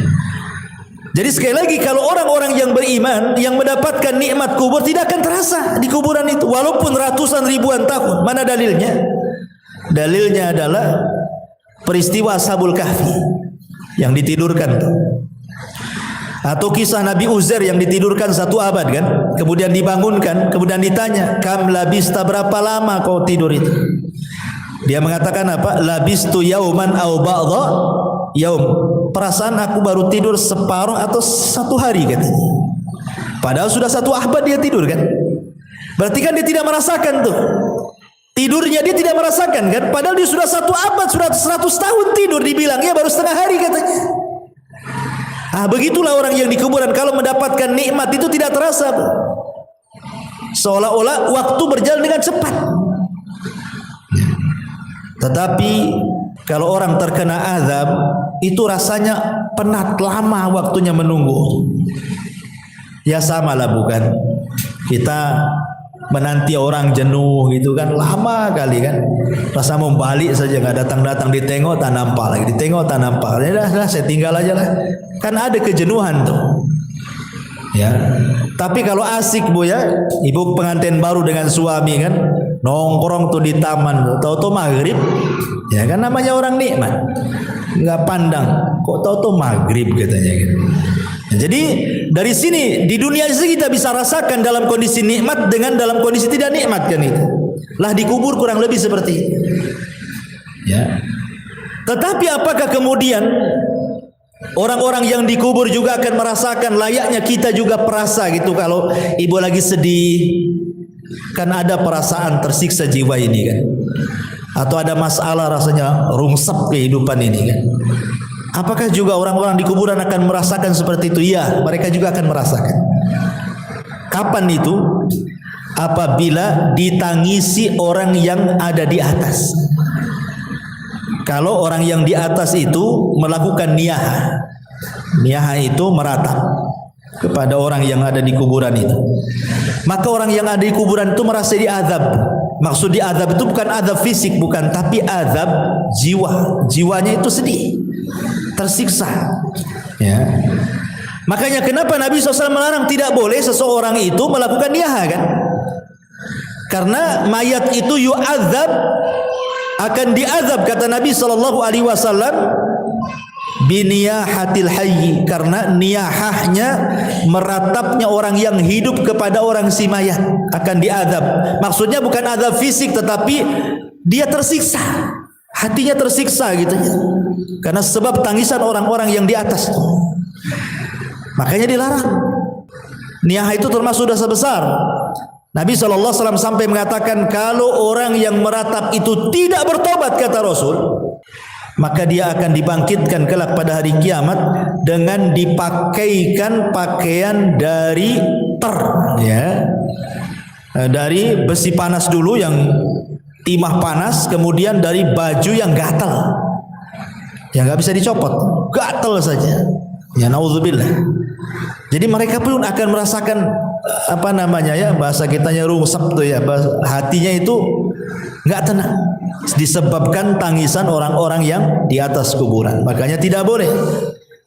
S1: Jadi sekali lagi, kalau orang-orang yang beriman yang mendapatkan nikmat kubur tidak akan terasa di kuburan itu walaupun ratusan ribuan tahun. Mana dalilnya? Dalilnya adalah peristiwa Ashabul Kahfi yang ditidurkan tuh. Atau kisah Nabi Uzair yang ditidurkan 1 abad kan, kemudian dibangunkan, kemudian ditanya, "Kam labista, berapa lama kau tidur itu?" Dia mengatakan apa? "Labistu yauman au ba'dha yaum." Perasaan aku baru tidur separuh atau 1 hari katanya. Padahal sudah 1 abad dia tidur kan. Berarti kan dia tidak merasakan tuh. Tidurnya dia tidak merasakan kan. Padahal dia sudah 1 abad, sudah 100 tahun tidur, dibilangnya baru setengah hari katanya. Begitulah orang yang di kuburan kalau mendapatkan nikmat itu tidak terasa. Seolah-olah waktu berjalan dengan cepat. Tetapi kalau orang terkena azab itu rasanya penat, lama waktunya menunggu. Ya samalah bukan? Kita menanti orang jenuh gitu kan, lama kali kan, rasa mau balik saja nggak datang-datang, ditengok tak nampak lagi, ditengok tak nampak, ya dah saya tinggal aja lah, kan ada kejenuhan tuh ya. Tapi kalau asik bu ya, ibu pengantin baru dengan suami kan nongkrong tuh di taman, tahu-tahu maghrib ya kan, namanya orang nikmat nggak pandang, kok tahu-tahu maghrib katanya gitu. Jadi dari sini di dunia ini kita bisa rasakan dalam kondisi nikmat dengan dalam kondisi tidak nikmat kan itu. Lah dikubur kurang lebih seperti itu. Ya. Tetapi apakah kemudian orang-orang yang dikubur juga akan merasakan layaknya kita juga perasa gitu kalau ibu lagi sedih, kan ada perasaan tersiksa jiwa ini kan. Atau ada masalah rasanya rungsep kehidupan ini kan. Apakah juga orang-orang di kuburan akan merasakan seperti itu? Ya, mereka juga akan merasakan. Kapan itu? Apabila ditangisi orang yang ada di atas. Kalau orang yang di atas itu melakukan niyaha. Niyaha itu meratap kepada orang yang ada di kuburan itu. Maka orang yang ada di kuburan itu merasa diazab. Maksud diazab itu bukan azab fisik, bukan, tapi azab jiwa. Jiwanya itu sedih, tersiksa ya. Makanya kenapa Nabi SAW melarang, tidak boleh seseorang itu melakukan niyaha kan, karena mayat itu yu'adzab, akan diazab kata Nabi SAW biniyahatil hayy, karena niyahahnya meratapnya orang yang hidup kepada orang si mayat akan diazab. Maksudnya bukan azab fisik, tetapi dia tersiksa, hatinya tersiksa gitu ya, karena sebab tangisan orang-orang yang di atas. Makanya dilarang. Niyah itu termasuk dosa besar. Nabi SAW sampai mengatakan kalau orang yang meratap itu tidak bertobat kata Rasul, maka dia akan dibangkitkan kelak pada hari kiamat dengan dipakaikan pakaian dari ya, dari besi panas dulu yang timah panas, kemudian dari baju yang gatal, yang nggak bisa dicopot, gatal saja. Ya naudzubillah. Jadi mereka pun akan merasakan apa namanya ya, bahasa kitanya rungsep tuh ya, hatinya itu nggak tenang disebabkan tangisan orang-orang yang di atas kuburan. Makanya tidak boleh.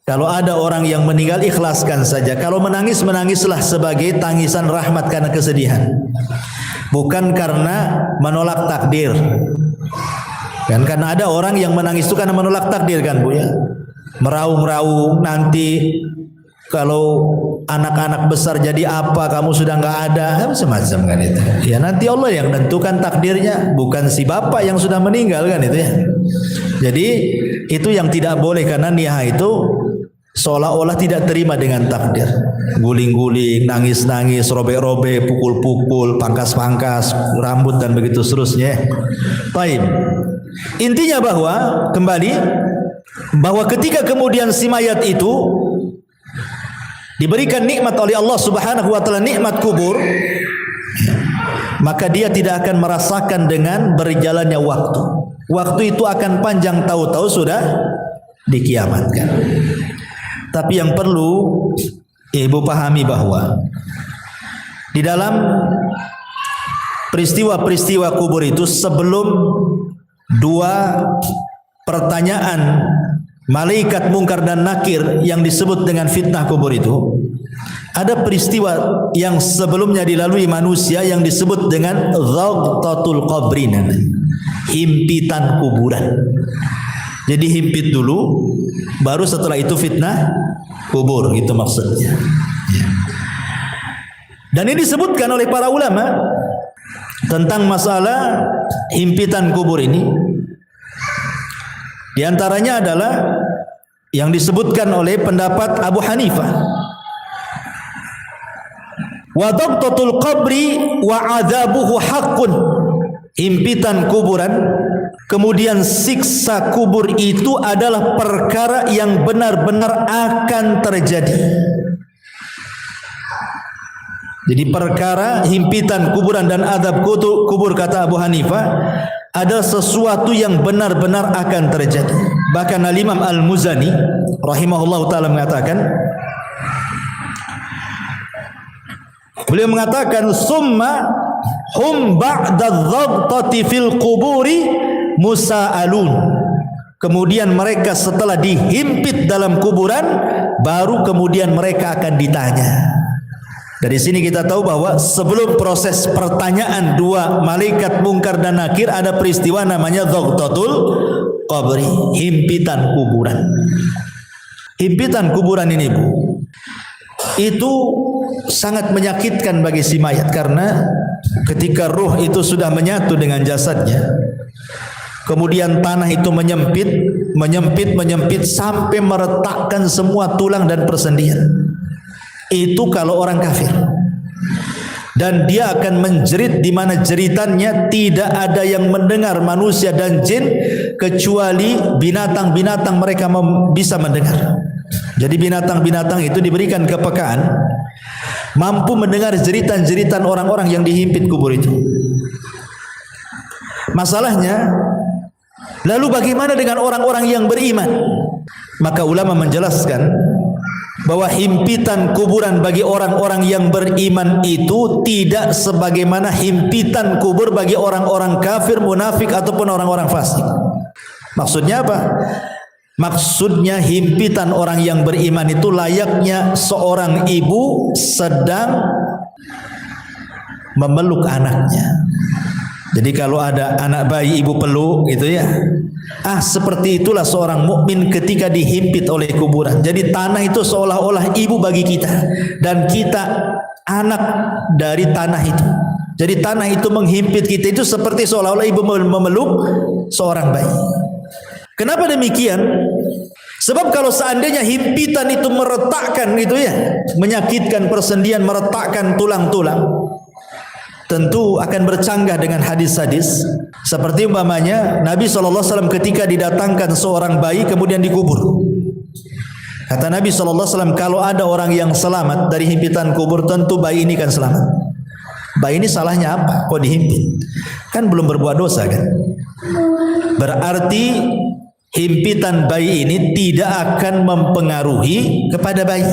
S1: Kalau ada orang yang meninggal, ikhlaskan saja. Kalau menangis, menangislah sebagai tangisan rahmat karena kesedihan, bukan karena menolak takdir. Kan karena ada orang yang menangis itu karena menolak takdir kan bu ya, meraung-raung nanti kalau anak-anak besar jadi apa, kamu sudah nggak ada, macam-macam kan itu. Ya nanti Allah yang tentukan takdirnya, bukan si bapak yang sudah meninggal kan itu ya. Jadi itu yang tidak boleh, karena niyah itu seolah-olah tidak terima dengan takdir. Guling-guling, nangis-nangis, robek-robek, pukul-pukul, pangkas-pangkas rambut dan begitu seterusnya. Baik. Intinya bahwa ketika kemudian si mayat itu diberikan nikmat oleh Allah Subhanahu wa taala, nikmat kubur, maka dia tidak akan merasakan dengan berjalannya waktu. Waktu itu akan panjang, tahu-tahu sudah dikiamatkan. Tapi yang perlu ibu pahami bahwa di dalam peristiwa-peristiwa kubur itu, sebelum dua pertanyaan malaikat mungkar dan nakir yang disebut dengan fitnah kubur itu, ada peristiwa yang sebelumnya dilalui manusia yang disebut dengan dhaqtatul qabrin, himpitan kuburan. Jadi himpit dulu, baru setelah itu fitnah kubur, itu maksudnya ya. Dan ini disebutkan oleh para ulama tentang masalah himpitan kubur ini. Di antaranya adalah yang disebutkan oleh pendapat Abu Hanifah. Wa dhaqtatul qabri wa adzabuhu haqqun. Himpitan kuburan, kemudian siksa kubur itu adalah perkara yang benar-benar akan terjadi. Jadi perkara himpitan kuburan dan azab kubur kata Abu Hanifah adalah sesuatu yang benar-benar akan terjadi. Bahkan Al-Imam Al-Muzani rahimahullahu taala mengatakan, beliau mengatakan, summa hum ba'da dhabtati fil quburi musa'alun. Kemudian mereka setelah dihimpit dalam kuburan, baru kemudian mereka akan ditanya. Dari sini kita tahu bahwa sebelum proses pertanyaan dua malaikat Munkar dan Nakir, ada peristiwa namanya dhabtatul qabri, himpitan kuburan. Himpitan kuburan ini, Bu, itu sangat menyakitkan bagi si mayat, karena ketika ruh itu sudah menyatu dengan jasadnya, kemudian tanah itu menyempit sampai meretakkan semua tulang dan persendian. Itu kalau orang kafir. Dan dia akan menjerit di mana jeritannya tidak ada yang mendengar, manusia dan jin, kecuali binatang-binatang mereka bisa mendengar. Jadi binatang-binatang itu diberikan kepekaan, mampu mendengar jeritan-jeritan orang-orang yang dihimpit kubur itu. Masalahnya, lalu bagaimana dengan orang-orang yang beriman? Maka ulama menjelaskan bahwa himpitan kuburan bagi orang-orang yang beriman itu tidak sebagaimana himpitan kubur bagi orang-orang kafir, munafik ataupun orang-orang fasik. Maksudnya apa? Maksudnya himpitan orang yang beriman itu layaknya seorang ibu sedang memeluk anaknya. Jadi kalau ada anak bayi ibu peluk gitu ya, seperti itulah seorang mukmin ketika dihimpit oleh kuburan. Jadi tanah itu seolah-olah ibu bagi kita, dan kita anak dari tanah itu. Jadi tanah itu menghimpit kita itu seperti seolah-olah ibu memeluk seorang bayi. Kenapa demikian? Sebab kalau seandainya himpitan itu meretakkan gitu ya, menyakitkan persendian, meretakkan tulang-tulang, tentu akan bercanggah dengan hadis-hadis. Seperti umpamanya Nabi SAW ketika didatangkan seorang bayi kemudian dikubur. Kata Nabi SAW, kalau ada orang yang selamat dari himpitan kubur, tentu bayi ini kan selamat. Bayi ini salahnya apa? Kok dihimpit? Kan belum berbuat dosa kan? Berarti himpitan bayi ini tidak akan mempengaruhi kepada bayi.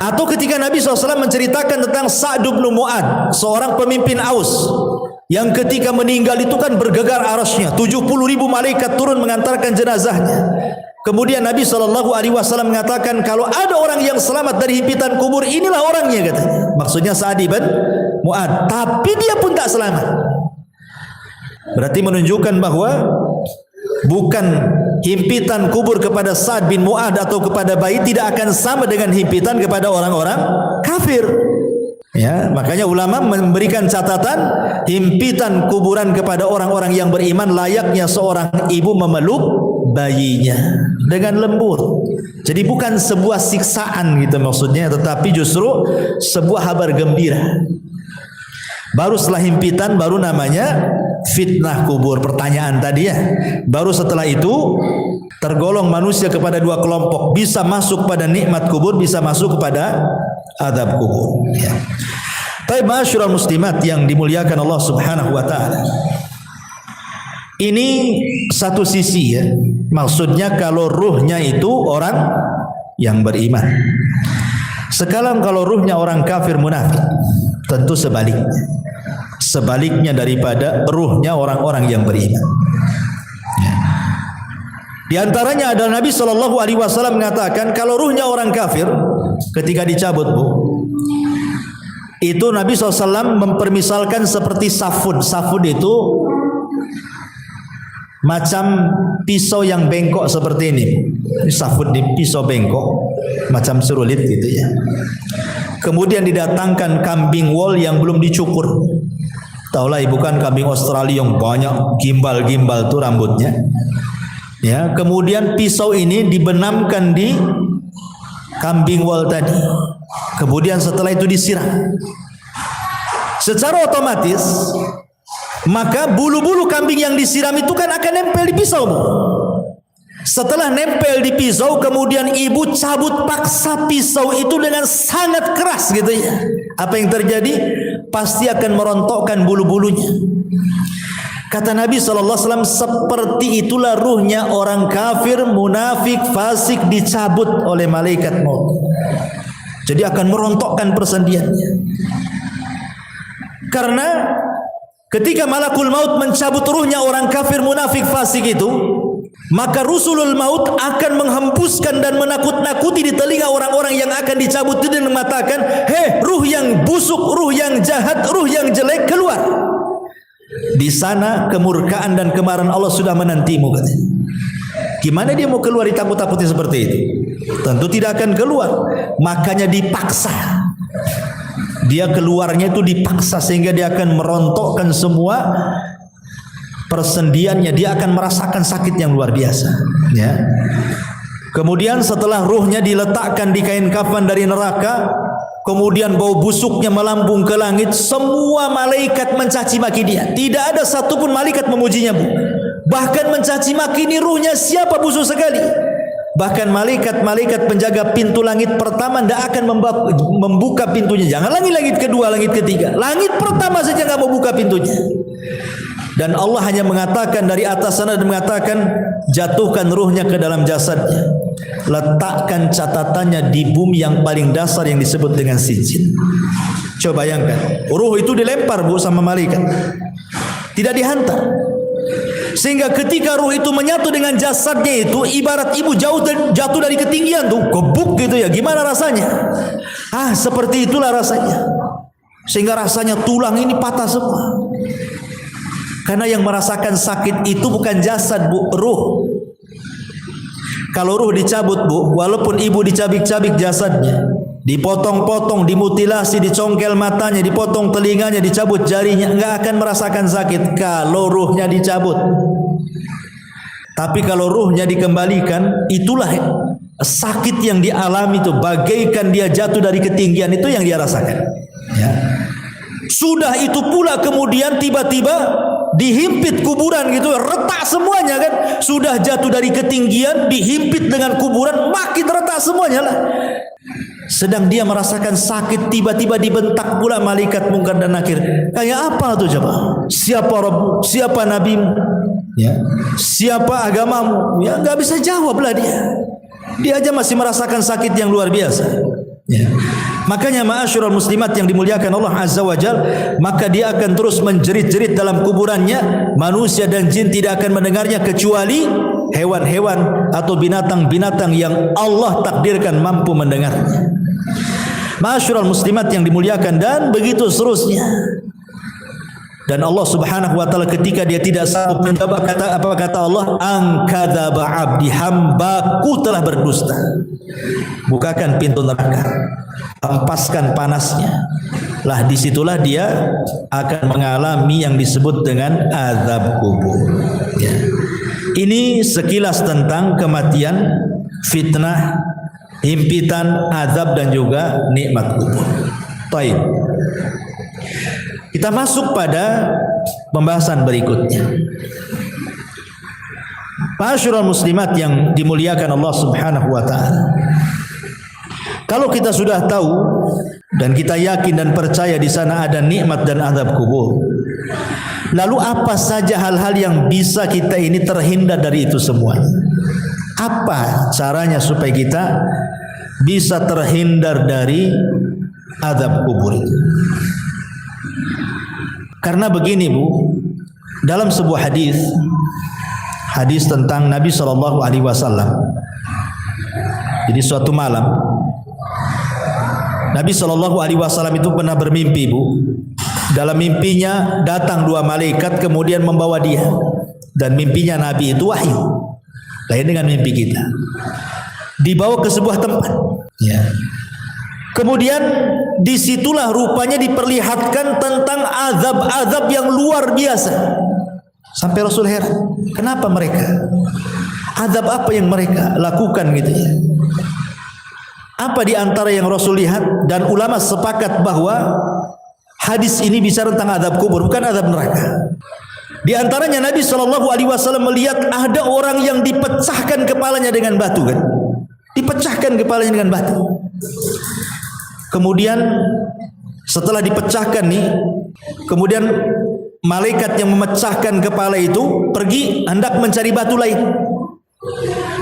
S1: Atau ketika Nabi SAW menceritakan tentang Sa'd bin Mu'ad, seorang pemimpin Aus, yang ketika meninggal itu kan bergegar arasnya, 70.000 malaikat turun mengantarkan jenazahnya. Kemudian Nabi SAW mengatakan, kalau ada orang yang selamat dari himpitan kubur, inilah orangnya, katanya. Maksudnya Sa'd bin Mu'ad. Tapi dia pun tak selamat. Berarti menunjukkan bahwa bukan himpitan kubur kepada Sa'd bin Mu'ad atau kepada bayi tidak akan sama dengan himpitan kepada orang-orang kafir. Ya, makanya ulama memberikan catatan, himpitan kuburan kepada orang-orang yang beriman layaknya seorang ibu memeluk bayinya dengan lembut. Jadi bukan sebuah siksaan gitu maksudnya, tetapi justru sebuah kabar gembira. Baru setelah himpitan baru namanya fitnah kubur, pertanyaan tadi ya. Baru setelah itu tergolong manusia kepada dua kelompok, bisa masuk pada nikmat kubur, bisa masuk kepada azab kubur ya. Tapi ma'asyiral muslimat yang dimuliakan Allah Subhanahu wa taala, ini satu sisi ya, maksudnya kalau ruhnya itu orang yang beriman. Sekarang kalau ruhnya orang kafir munafik, tentu sebaliknya daripada ruhnya orang-orang yang beriman. Di antaranya adalah Nabi SAW mengatakan, kalau ruhnya orang kafir ketika dicabut, Bu, itu Nabi SAW mempermisalkan seperti safun. Safun itu macam pisau yang bengkok seperti ini. Safun di pisau bengkok, macam serulit gitu ya. Kemudian didatangkan kambing wol yang belum dicukur. Taulah ibu kan kambing Australia yang banyak gimbal-gimbal tuh rambutnya. Ya, kemudian pisau ini dibenamkan di kambing wol tadi. Kemudian setelah itu disiram. Secara otomatis maka bulu-bulu kambing yang disiram itu kan akan nempel di pisau, Bu. Setelah nempel di pisau, kemudian ibu cabut paksa pisau itu dengan sangat keras gitu ya. Apa yang terjadi? Pasti akan merontokkan bulu-bulunya. Kata Nabi SAW, seperti itulah ruhnya orang kafir, munafik, fasik dicabut oleh malaikat maut. Jadi akan merontokkan persendiannya. Karena ketika malakul maut mencabut ruhnya orang kafir, munafik, fasik itu, maka rusulul maut akan menghembuskan dan menakut-nakuti di telinga orang-orang yang akan dicabut itu dan mengatakan, hei ruh yang busuk, ruh yang jahat, ruh yang jelek, keluar. Di sana kemurkaan dan kemarahan Allah sudah menantimu, katanya. Gimana dia mau keluar ditakut-takuti seperti itu? Tentu tidak akan keluar. Makanya dipaksa. Dia keluarnya itu dipaksa sehingga dia akan merontokkan semua persendiannya. Dia akan merasakan sakit yang luar biasa, ya. Kemudian setelah ruhnya diletakkan di kain kafan dari neraka, kemudian bau busuknya melambung ke langit, semua malaikat mencaci maki dia. Tidak ada satupun malaikat memujinya, Bu. Bahkan mencaci maki, ini ruhnya siapa busuk sekali. Bahkan malaikat-malaikat penjaga pintu langit pertama tidak akan membuka pintunya. Jangan langit kedua, langit ketiga. Langit pertama saja nggak mau buka pintunya. Dan Allah hanya mengatakan dari atas sana dan mengatakan, jatuhkan ruhnya ke dalam jasadnya, letakkan catatannya di bumi yang paling dasar yang disebut dengan sijil. Coba bayangkan, ruh itu dilempar, Bu, sama malaikat, tidak dihantar. Sehingga ketika ruh itu menyatu dengan jasadnya itu, ibarat ibu jatuh dari ketinggian tuh, gebuk gitu ya. Gimana rasanya? Seperti itulah rasanya. Sehingga rasanya tulang ini patah semua. Karena yang merasakan sakit itu bukan jasad, Bu, ruh. Kalau ruh dicabut, Bu, walaupun ibu dicabik-cabik jasadnya, dipotong-potong, dimutilasi, dicongkel matanya, dipotong telinganya, dicabut jarinya, enggak akan merasakan sakit kalau ruhnya dicabut. Tapi kalau ruhnya dikembalikan, itulah sakit yang dialami itu, bagaikan dia jatuh dari ketinggian, itu yang dia rasakan, ya. Sudah itu pula kemudian tiba-tiba dihimpit kuburan gitu, retak semuanya kan. Sudah jatuh dari ketinggian, dihimpit dengan kuburan, makin retak semuanya lah. Sedang dia merasakan sakit, tiba-tiba dibentak pula malaikat Munkar dan Nakir. Kayak apa tuh coba? Siapa Rabb? Siapa nabimu? Ya. Siapa agamamu? Ya, nggak bisa jawablah dia. Dia aja masih merasakan sakit yang luar biasa. Ya. Makanya ma'asyiral muslimat yang dimuliakan Allah Azza wa Jal, maka dia akan terus menjerit-jerit dalam kuburannya. Manusia dan jin tidak akan mendengarnya kecuali hewan-hewan atau binatang-binatang yang Allah takdirkan mampu mendengarnya. Ma'asyiral muslimat yang dimuliakan, dan begitu seterusnya. Dan Allah Subhanahu wa taala ketika dia tidak sanggup menjawab, apa kata Allah? Angkadzaba 'abdi, hambaku telah berdusta. Bukakan pintu neraka, hempaskan panasnya. Lah disitulah dia akan mengalami yang disebut dengan azab kubur. Ya. Ini sekilas tentang kematian, fitnah, himpitan, azab dan juga nikmat kubur. Baik. Kita masuk pada pembahasan berikutnya. Ma'asyiral muslimat yang dimuliakan Allah Subhanahu wa taala. Kalau kita sudah tahu dan kita yakin dan percaya di sana ada nikmat dan azab kubur, lalu apa saja hal-hal yang bisa kita ini terhindar dari itu semua? Apa caranya supaya kita bisa terhindar dari azab kubur itu? Karena begini, Bu, dalam sebuah hadis tentang Nabi SAW. Jadi suatu malam Nabi SAW itu pernah bermimpi, Bu. Dalam mimpinya datang dua malaikat kemudian membawa dia. Dan mimpinya Nabi itu wahyu, lain dengan mimpi kita. Dibawa ke sebuah tempat, ya. Kemudian disitulah rupanya diperlihatkan tentang azab-azab yang luar biasa. Sampai Rasul heran, kenapa mereka? Azab apa yang mereka lakukan gitu ya? Apa di antara yang Rasul lihat? Dan ulama sepakat bahwa hadis ini bicara tentang azab kubur, bukan azab neraka. Di antaranya Nabi SAW melihat ada orang yang dipecahkan kepalanya dengan batu, kan? Dipecahkan kepalanya dengan batu. Kemudian setelah dipecahkan nih, kemudian malaikat yang memecahkan kepala itu pergi hendak mencari batu lain.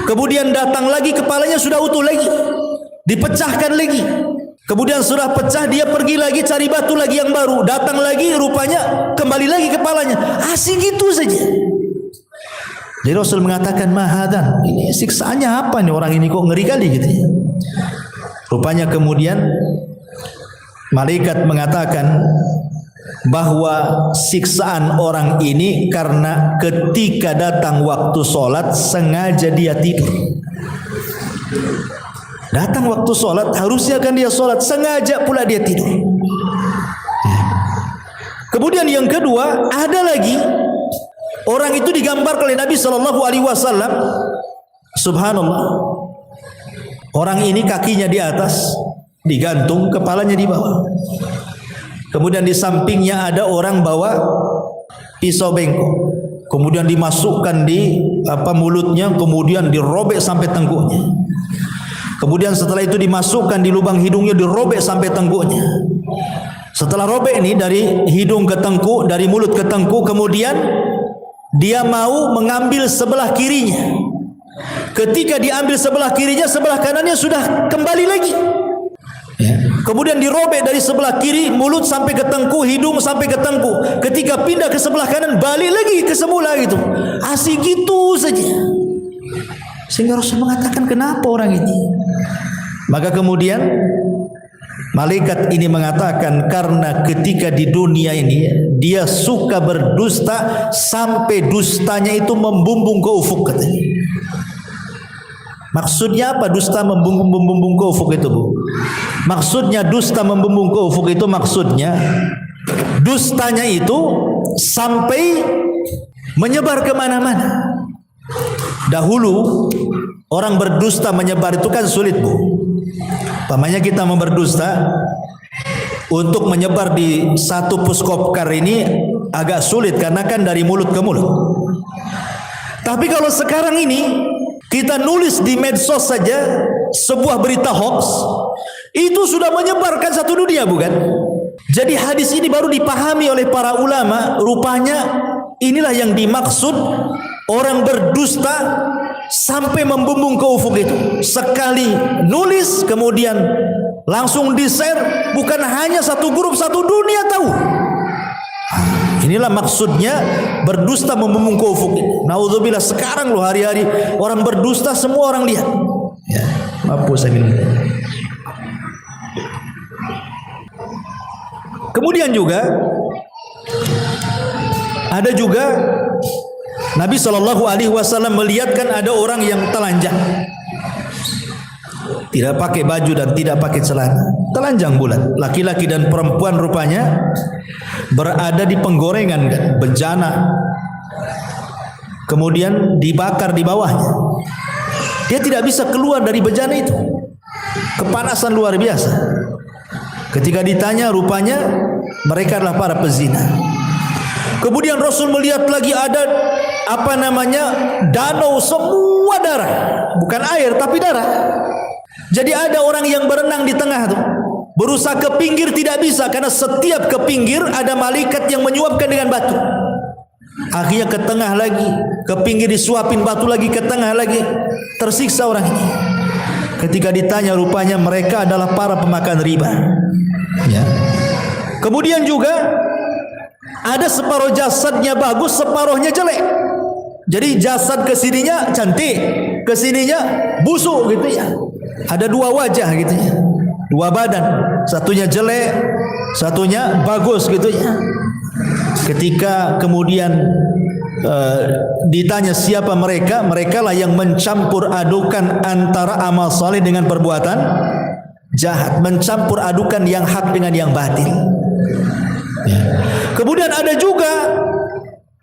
S1: Kemudian datang lagi, kepalanya sudah utuh lagi, dipecahkan lagi. Kemudian sudah pecah, dia pergi lagi cari batu lagi yang baru, datang lagi, rupanya kembali lagi kepalanya. Asik gitu saja. Jadi Rasul mengatakan, mahadan, ini siksaannya apa nih orang ini, kok ngeri kali gitu ya. Rupanya kemudian malaikat mengatakan bahwa siksaan orang ini karena ketika datang waktu sholat sengaja dia tidur. Datang waktu sholat, harusnya kan dia sholat, sengaja pula dia tidur. Kemudian yang kedua, ada lagi orang itu digambarkan oleh Nabi SAW. Subhanallah, orang ini kakinya di atas digantung, kepalanya di bawah. Kemudian di sampingnya ada orang bawa pisau bengkok, kemudian dimasukkan di mulutnya, kemudian dirobek sampai tengkuknya. Kemudian setelah itu dimasukkan di lubang hidungnya, dirobek sampai tengkuknya. Setelah robek ini dari hidung ke tengkuk, dari mulut ke tengkuk, kemudian dia mau mengambil sebelah kirinya. Ketika diambil sebelah kirinya, sebelah kanannya sudah kembali lagi. Kemudian dirobek dari sebelah kiri, mulut sampai ke tengkuk, hidung sampai ke tengkuk. Ketika pindah ke sebelah kanan, balik lagi ke semula gitu. Asik gitu saja. Sehingga Rasul mengatakan, kenapa orang ini? Maka kemudian malaikat ini mengatakan, karena ketika di dunia ini dia suka berdusta sampai dustanya itu membumbung ke ufuk katanya. Maksudnya apa dusta membumbung ke ufuk itu, Bu? Maksudnya dusta membumbung ke ufuk itu, maksudnya dustanya itu sampai menyebar kemana-mana. Dahulu orang berdusta menyebar itu kan sulit, Bu. Pamannya kita mau berdusta untuk menyebar di satu puskopkar ini agak sulit karena kan dari mulut ke mulut. Tapi kalau sekarang ini kita nulis di medsos saja sebuah berita hoax, itu sudah menyebarkan satu dunia, bukan? Jadi hadis ini baru dipahami oleh para ulama. Rupanya inilah yang dimaksud orang berdusta sampai membumbung ke ufuk itu. Sekali nulis kemudian langsung di-share, bukan hanya satu grup, satu dunia tahu. Inilah maksudnya berdusta membumbung ke ufuk. Naudzubillah, sekarang loh hari-hari orang berdusta semua orang lihat. Ya, mampus saya minum. Kemudian juga ada juga Nabi SAW melihatkan ada orang yang telanjang, tidak pakai baju dan tidak pakai celana, telanjang bulat, laki-laki dan perempuan rupanya berada di penggorengan bejana, kemudian dibakar di bawahnya. Dia tidak bisa keluar dari bejana itu, kepanasan luar biasa. Ketika ditanya, rupanya mereka adalah para pezina. Kemudian Rasul melihat lagi ada danau semua darah, bukan air tapi darah. Jadi ada orang yang berenang di tengah tuh, berusaha ke pinggir tidak bisa karena setiap ke pinggir ada malaikat yang menyuapkan dengan batu. Akhirnya ke tengah lagi, ke pinggir disuapin batu lagi, ke tengah lagi, tersiksa orang ini. Ketika ditanya, rupanya mereka adalah para pemakan riba. Ya. Kemudian juga ada separuh jasadnya bagus, separuhnya jelek. Jadi jasad kesininya cantik, kesininya busuk gitu ya. Ada dua wajah gitu ya, dua badan, satunya jelek, satunya bagus gitu ya. Ketika kemudian ditanya siapa mereka, mereka lah yang mencampur adukan antara amal saleh dengan perbuatan jahat, mencampur adukan yang hak dengan yang batil. Ya. Kemudian ada juga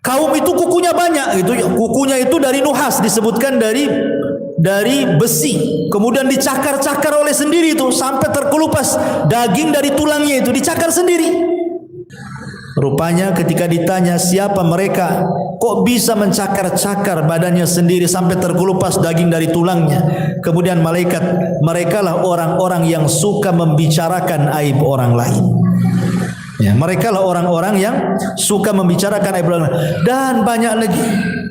S1: kaum itu kukunya banyak gitu ya. Kukunya itu dari nuhas, disebutkan dari besi, kemudian dicakar-cakar oleh sendiri itu sampai terkelupas daging dari tulangnya itu dicakar sendiri. Rupanya ketika ditanya siapa mereka, kok bisa mencakar-cakar badannya sendiri sampai terkelupas daging dari tulangnya. Kemudian malaikat, merekalah orang-orang yang suka membicarakan aib orang lain. Ya, mereka lah orang-orang yang suka membicarakan aib orang dan banyak lagi.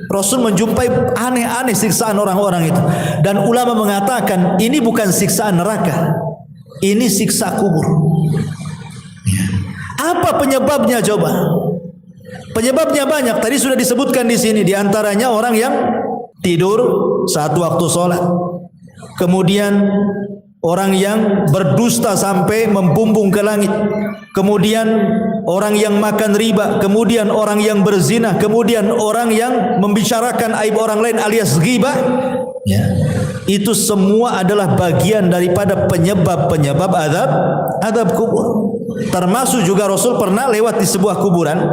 S1: Rasul menjumpai aneh-aneh siksaan orang-orang itu, dan ulama mengatakan ini bukan siksaan neraka, ini siksa kubur. Apa penyebabnya coba? Penyebabnya banyak. Tadi sudah disebutkan di sini. Di antaranya orang yang tidur saat waktu sholat. Kemudian orang yang berdusta sampai membumbung ke langit. Kemudian orang yang makan riba. Kemudian orang yang berzina. Kemudian orang yang membicarakan aib orang lain alias ghibah. Ya. Itu semua adalah bagian daripada penyebab-penyebab azab kubur. Termasuk juga Rasul pernah lewat di sebuah kuburan.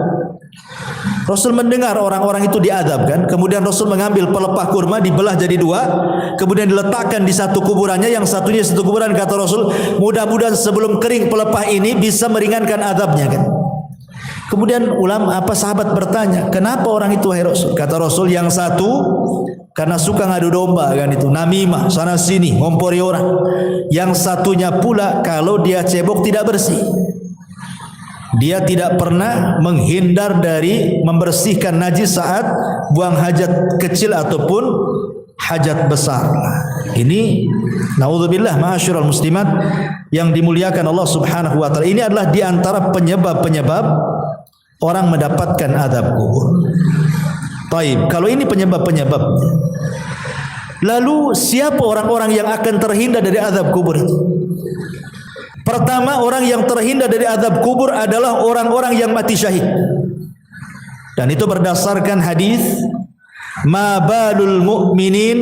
S1: Rasul mendengar orang-orang itu diazabkan. Kemudian Rasul mengambil pelepah kurma, dibelah jadi dua, kemudian diletakkan di satu kuburannya, yang satunya satu kuburan. Kata Rasul, mudah-mudahan sebelum kering pelepah ini bisa meringankan azabnya kan. Kemudian sahabat bertanya, kenapa orang itu wahai Rasul? Kata Rasul, yang satu karena suka ngadu domba kan, itu namimah, sana sini ngompori orang. Yang satunya pula kalau dia cebok tidak bersih. Dia tidak pernah menghindar dari membersihkan najis saat buang hajat kecil ataupun hajat besar. Ini naudzubillah ma'asyiral muslimat yang dimuliakan Allah Subhanahu wa taala. Ini adalah di antara penyebab-penyebab orang mendapatkan azab kubur. Taib, kalau ini penyebab-penyebabnya. Lalu siapa orang-orang yang akan terhindar dari azab kubur itu? Pertama, orang yang terhindar dari azab kubur adalah orang-orang yang mati syahid. Dan itu berdasarkan hadis, ma balul mu'minin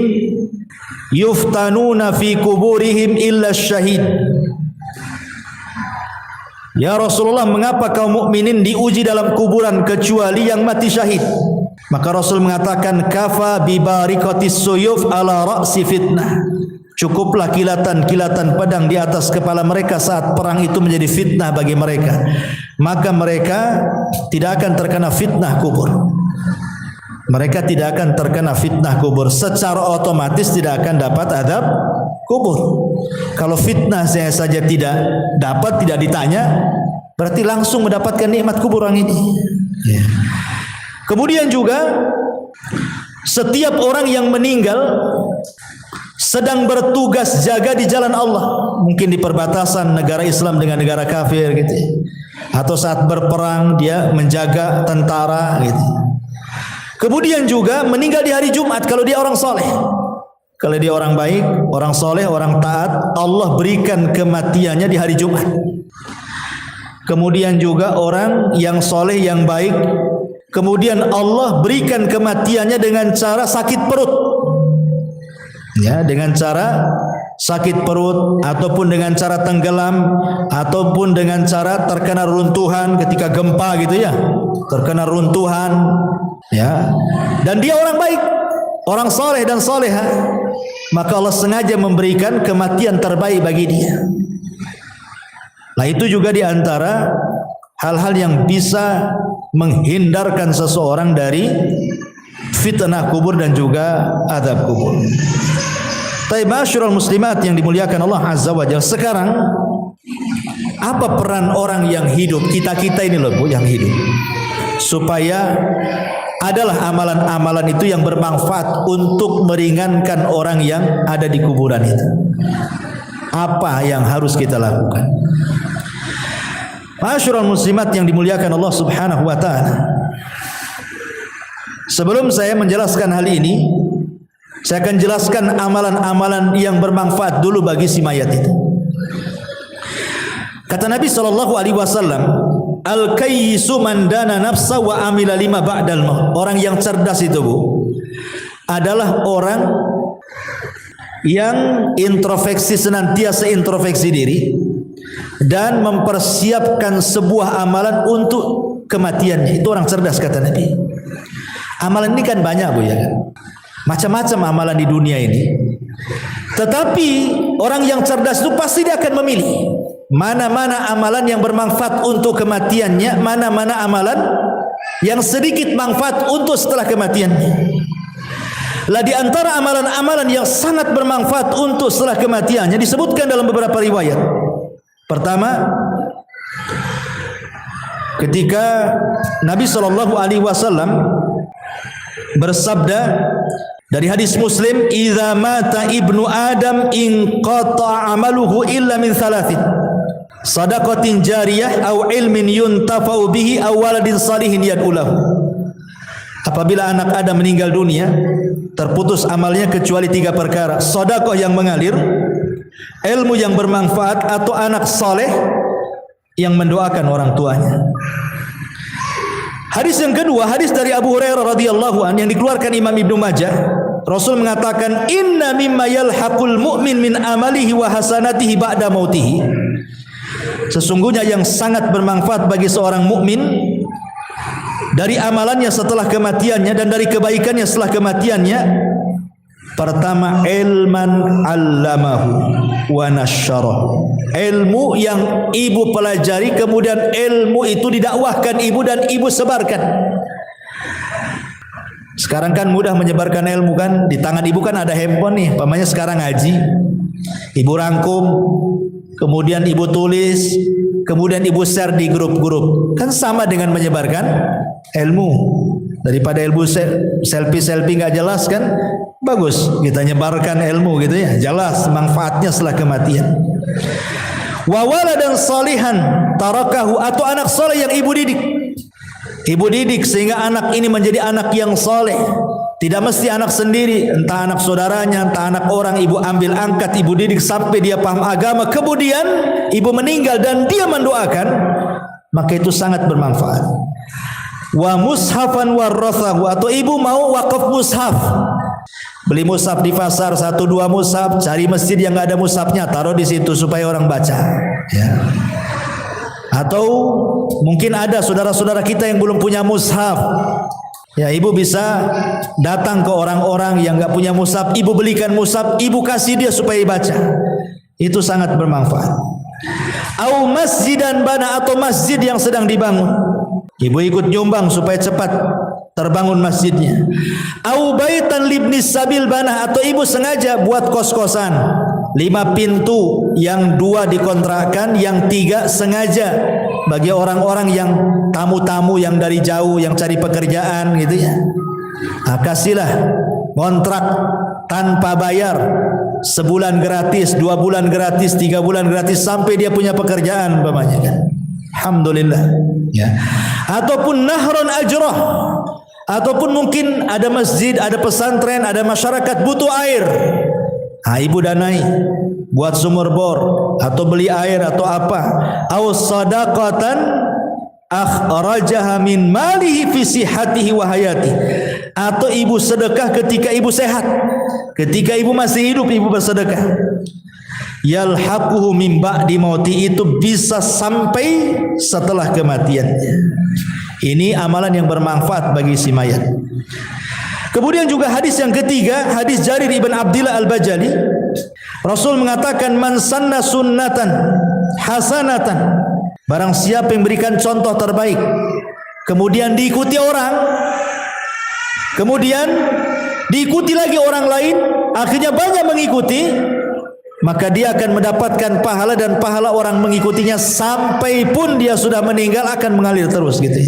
S1: yuftanuna fi kuburihim illa syahid. Ya Rasulullah, mengapa kaum mukminin diuji dalam kuburan kecuali yang mati syahid? Maka Rasul mengatakan, kafa bi barikatis suyuf ala ra'si fitnah. Cukuplah kilatan-kilatan pedang di atas kepala mereka saat perang itu menjadi fitnah bagi mereka. Maka mereka tidak akan terkena fitnah kubur. Mereka tidak akan terkena fitnah kubur. Secara otomatis tidak akan dapat azab kubur. Kalau fitnah saya saja tidak dapat, tidak ditanya, berarti langsung mendapatkan nikmat kubur orang ini. Ya. Kemudian juga setiap orang yang meninggal sedang bertugas jaga di jalan Allah, mungkin di perbatasan negara Islam dengan negara kafir gitu, atau saat berperang dia menjaga tentara gitu. Kemudian juga meninggal di hari Jumat kalau dia orang soleh. Kalau dia orang baik, orang soleh, orang taat, Allah berikan kematiannya di hari Jumat. Kemudian juga orang yang soleh, yang baik, kemudian Allah berikan kematiannya dengan cara sakit perut. Ya, dengan cara sakit perut, ataupun dengan cara tenggelam, ataupun dengan cara terkena runtuhan ketika gempa gitu ya, terkena runtuhan ya. Dan dia orang baik, orang soleh dan soleha, maka Allah sengaja memberikan kematian terbaik bagi dia. Nah, itu juga di antara hal-hal yang bisa menghindarkan seseorang dari fitnah kubur dan juga azab kubur. Tapi ma'asyiral muslimat yang dimuliakan Allah Azza wa Jalla, sekarang apa peran orang yang hidup, kita-kita ini loh Bu, yang hidup, supaya adalah amalan-amalan itu yang bermanfaat untuk meringankan orang yang ada di kuburan itu. Apa yang harus kita lakukan? Ma'asyiral muslimat yang dimuliakan Allah Subhanahu wa taala, sebelum saya menjelaskan hal ini, saya akan jelaskan amalan-amalan yang bermanfaat dulu bagi si mayat itu. Kata Nabi SAW, al-kayyisu man dana nafsa wa amila lima ba'dal maut. Orang yang cerdas itu Bu, adalah orang yang introspeksi, senantiasa introspeksi diri dan mempersiapkan sebuah amalan untuk kematiannya. Itu orang cerdas kata Nabi. Amalan ini kan banyak Bu ya kan, macam-macam amalan di dunia ini. Tetapi orang yang cerdas itu pasti dia akan memilih mana-mana amalan yang bermanfaat untuk kematiannya, mana-mana amalan yang sedikit manfaat untuk setelah kematiannya. Lah di antara amalan-amalan yang sangat bermanfaat untuk setelah kematiannya disebutkan dalam beberapa riwayat. Pertama, ketika Nabi sallallahu alaihi wasallam bersabda dari hadis Muslim, "Idza mata ibnu Adam inqata amaluhu illa min thalathin. Shadaqatin jariyah aw ilmin yuntafa'u bihi aw waladin salihin yad'u lahu." Apabila anak Adam meninggal dunia, terputus amalnya kecuali 3 perkara: sedekah yang mengalir, ilmu yang bermanfaat, atau anak saleh yang mendoakan orang tuanya. Hadis yang kedua, hadis dari Abu Hurairah radhiyallahu anhu yang dikeluarkan Imam Ibnu Majah. Rasul mengatakan, "Inna mimma yalhaqul mu'min min amalihi wa hasanatihi ba'da mautihi." Sesungguhnya yang sangat bermanfaat bagi seorang mukmin dari amalannya setelah kematiannya dan dari kebaikannya setelah kematiannya, pertama, ilman 'allamahu wa nasyarahu. Ilmu yang ibu pelajari, kemudian ilmu itu didakwahkan ibu dan ibu sebarkan. Sekarang kan mudah menyebarkan ilmu kan, di tangan ibu kan ada handphone nih, pamannya sekarang ngaji, ibu rangkum, kemudian ibu tulis, kemudian ibu share di grup-grup, kan sama dengan menyebarkan ilmu. Daripada ilmu selfie nggak jelas kan, bagus kita nyebarkan ilmu gitu ya, jelas manfaatnya setelah kematian. Wa waladan salihan tarakahu, atau anak saleh yang ibu didik. Ibu didik sehingga anak ini menjadi anak yang saleh. Tidak mesti anak sendiri, entah anak saudaranya, entah anak orang, ibu ambil angkat, ibu didik sampai dia paham agama, kemudian ibu meninggal dan dia mendoakan, maka itu sangat bermanfaat. Wa mushafan warathahu, atau ibu mau wakaf mushaf, beli mushaf di pasar 1-2 mushaf, cari masjid yang enggak ada mushafnya, taruh di situ supaya orang baca, ya. Atau mungkin ada saudara-saudara kita yang belum punya mushaf, ya, ibu bisa datang ke orang-orang yang enggak punya mushaf, ibu belikan mushaf, ibu kasih dia supaya baca. Itu sangat bermanfaat. Au masjidan bana, atau masjid yang sedang dibangun, ibu ikut nyumbang supaya cepat terbangun masjidnya. Au baitan libnis sabil bana, atau ibu sengaja buat kos-kosan 5 pintu, yang 2 dikontrakkan, yang 3 sengaja bagi orang-orang yang tamu-tamu yang dari jauh yang cari pekerjaan gitu ya. Nah, kasihlah kontrak tanpa bayar, sebulan gratis, 2 bulan gratis, 3 bulan gratis, sampai dia punya pekerjaan umpamanya kan. Alhamdulillah, ya. Ataupun nahron ajrah, ataupun mungkin ada masjid, ada pesantren, ada masyarakat butuh air. Nah, ibu danai buat sumur bor atau beli air atau apa. Aw sadaqatan akhrajaha min malihi fi sihhatihi wa hayatihi, atau ibu sedekah ketika ibu sehat, ketika ibu masih hidup ibu bersedekah. Yalhaquhu min ba'di mauti, itu bisa sampai setelah kematiannya. Ini amalan yang bermanfaat bagi si mayat. Kemudian juga hadis yang ketiga, hadis Jarir ibn Abdillah al-Bajali. Rasul mengatakan, "Man sanna sunnatan hasanatan." Barang siapa yang berikan contoh terbaik, kemudian diikuti orang, kemudian diikuti lagi orang lain, akhirnya banyak mengikuti, maka dia akan mendapatkan pahala, dan pahala orang mengikutinya sampai pun dia sudah meninggal akan mengalir terus gitu.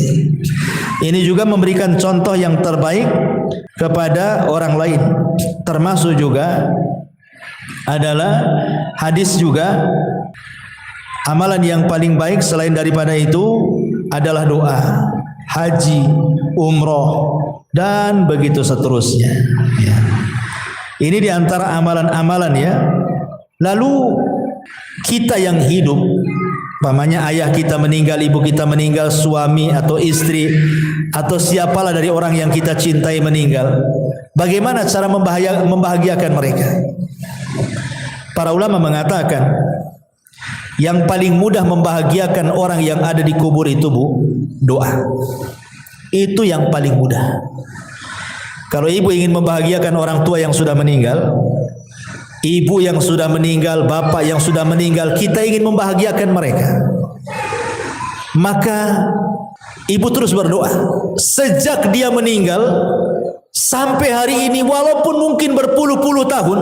S1: Ini juga memberikan contoh yang terbaik kepada orang lain. Termasuk juga adalah hadis juga, amalan yang paling baik selain daripada itu adalah doa, haji, umroh, dan begitu seterusnya, ya. Ini diantara amalan-amalan, ya. Lalu kita yang hidup, umpamanya ayah kita meninggal, ibu kita meninggal, suami atau istri atau siapalah dari orang yang kita cintai meninggal, bagaimana cara membahagiakan mereka? Para ulama mengatakan yang paling mudah membahagiakan orang yang ada di kubur itu, Bu, doa. Itu yang paling mudah. Kalau ibu ingin membahagiakan orang tua yang sudah meninggal, ibu yang sudah meninggal, bapak yang sudah meninggal, kita ingin membahagiakan mereka, maka ibu terus berdoa sejak dia meninggal sampai hari ini, walaupun mungkin berpuluh-puluh tahun.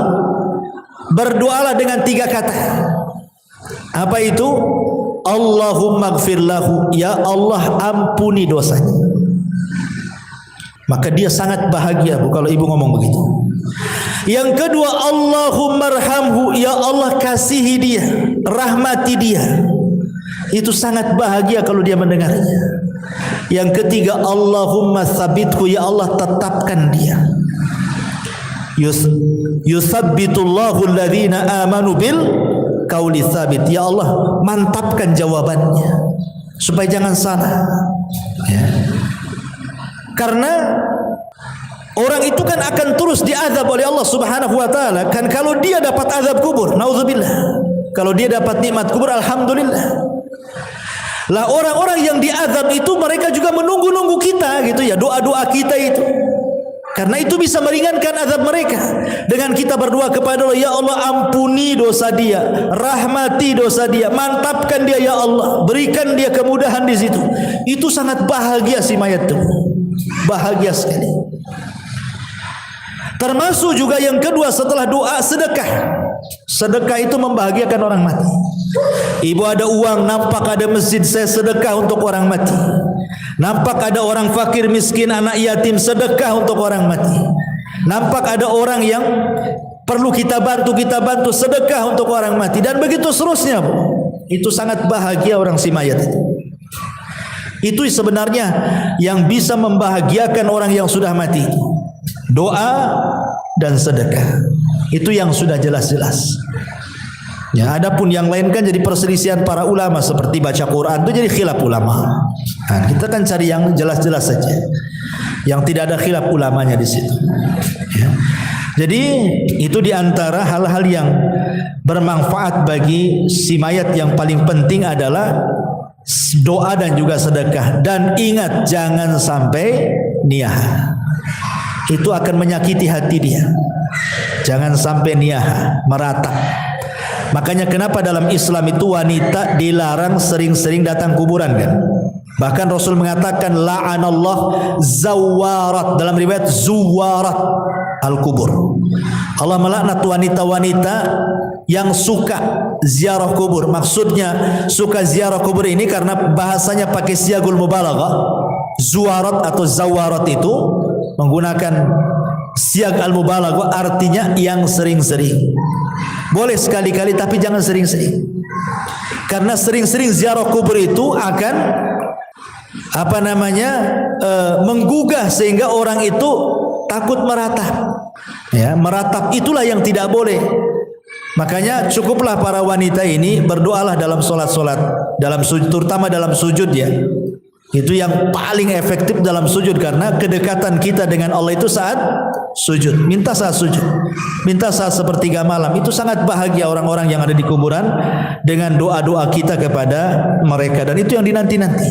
S1: Berdoalah dengan 3 kata. Apa itu? Allahumma ighfir lahu, ya Allah ampuni dosanya. Maka dia sangat bahagia Bu kalau ibu ngomong begitu. Yang kedua, Allahumma arhamhu, ya Allah kasihi dia, rahmati dia. Itu sangat bahagia kalau dia mendengarnya. Yang ketiga, Allahumma tsabithu, ya Allah tetapkan dia. Yuthabbitullahu alladhina amanu bil qauli tsabit, ya Allah mantapkan jawabannya supaya jangan salah. Ya. Karena orang itu kan akan terus diazab oleh Allah Subhanahu wa taala. Kan kalau dia dapat azab kubur, nauzubillah. Kalau dia dapat nikmat kubur, alhamdulillah. Lah orang-orang yang diazab itu mereka juga menunggu-nunggu kita gitu ya, doa-doa kita itu. Karena itu bisa meringankan azab mereka. Dengan kita berdoa kepada Allah, ya Allah ampuni dosa dia, rahmati dosa dia, mantapkan dia ya Allah, berikan dia kemudahan di situ. Itu sangat bahagia si mayat itu. Bahagia sekali. Termasuk juga yang kedua setelah doa, sedekah. Sedekah itu membahagiakan orang mati. Ibu ada uang, nampak ada masjid, saya sedekah untuk orang mati. Nampak ada orang fakir miskin, anak yatim, sedekah untuk orang mati. Nampak ada orang yang perlu kita bantu, sedekah untuk orang mati. Dan begitu seterusnya Bu. Itu sangat bahagia orang si mayat itu. Itu sebenarnya yang bisa membahagiakan orang yang sudah mati. Doa dan sedekah. Itu yang sudah jelas-jelas. Ya, adapun yang lain kan jadi perselisihan para ulama, seperti baca Quran itu jadi khilaf ulama. Nah, kita kan cari yang jelas-jelas saja, yang tidak ada khilaf ulamanya di situ. Ya. Jadi itu diantara hal-hal yang bermanfaat bagi si mayat. Yang paling penting adalah doa dan juga sedekah. Dan ingat, jangan sampai niyah. Itu akan menyakiti hati dia. Jangan sampai niyah, merata. Makanya kenapa dalam Islam itu wanita dilarang sering-sering datang kuburan kan? Bahkan Rasul mengatakan la'anallah zawarat, dalam riwayat zuwarat al-kubur. Allah melaknat wanita-wanita yang suka ziarah kubur. Maksudnya suka ziarah kubur ini karena bahasanya pakai siagul mubalaghah. Zuwarat atau zawarat itu menggunakan siag al-mubalaghah, artinya yang sering-sering. Boleh sekali-kali tapi jangan sering-sering. Karena sering-sering ziarah kubur itu akan menggugah sehingga orang itu takut meratap. Ya, meratap itulah yang tidak boleh. Makanya cukuplah para wanita ini berdoalah dalam solat-solat, dalam sujud, terutama dalam sujud ya. Itu yang paling efektif dalam sujud, karena kedekatan kita dengan Allah itu saat sujud. Minta saat sujud, minta saat sepertiga malam. Itu sangat bahagia orang-orang yang ada di kuburan dengan doa-doa kita kepada mereka, dan itu yang dinanti-nanti.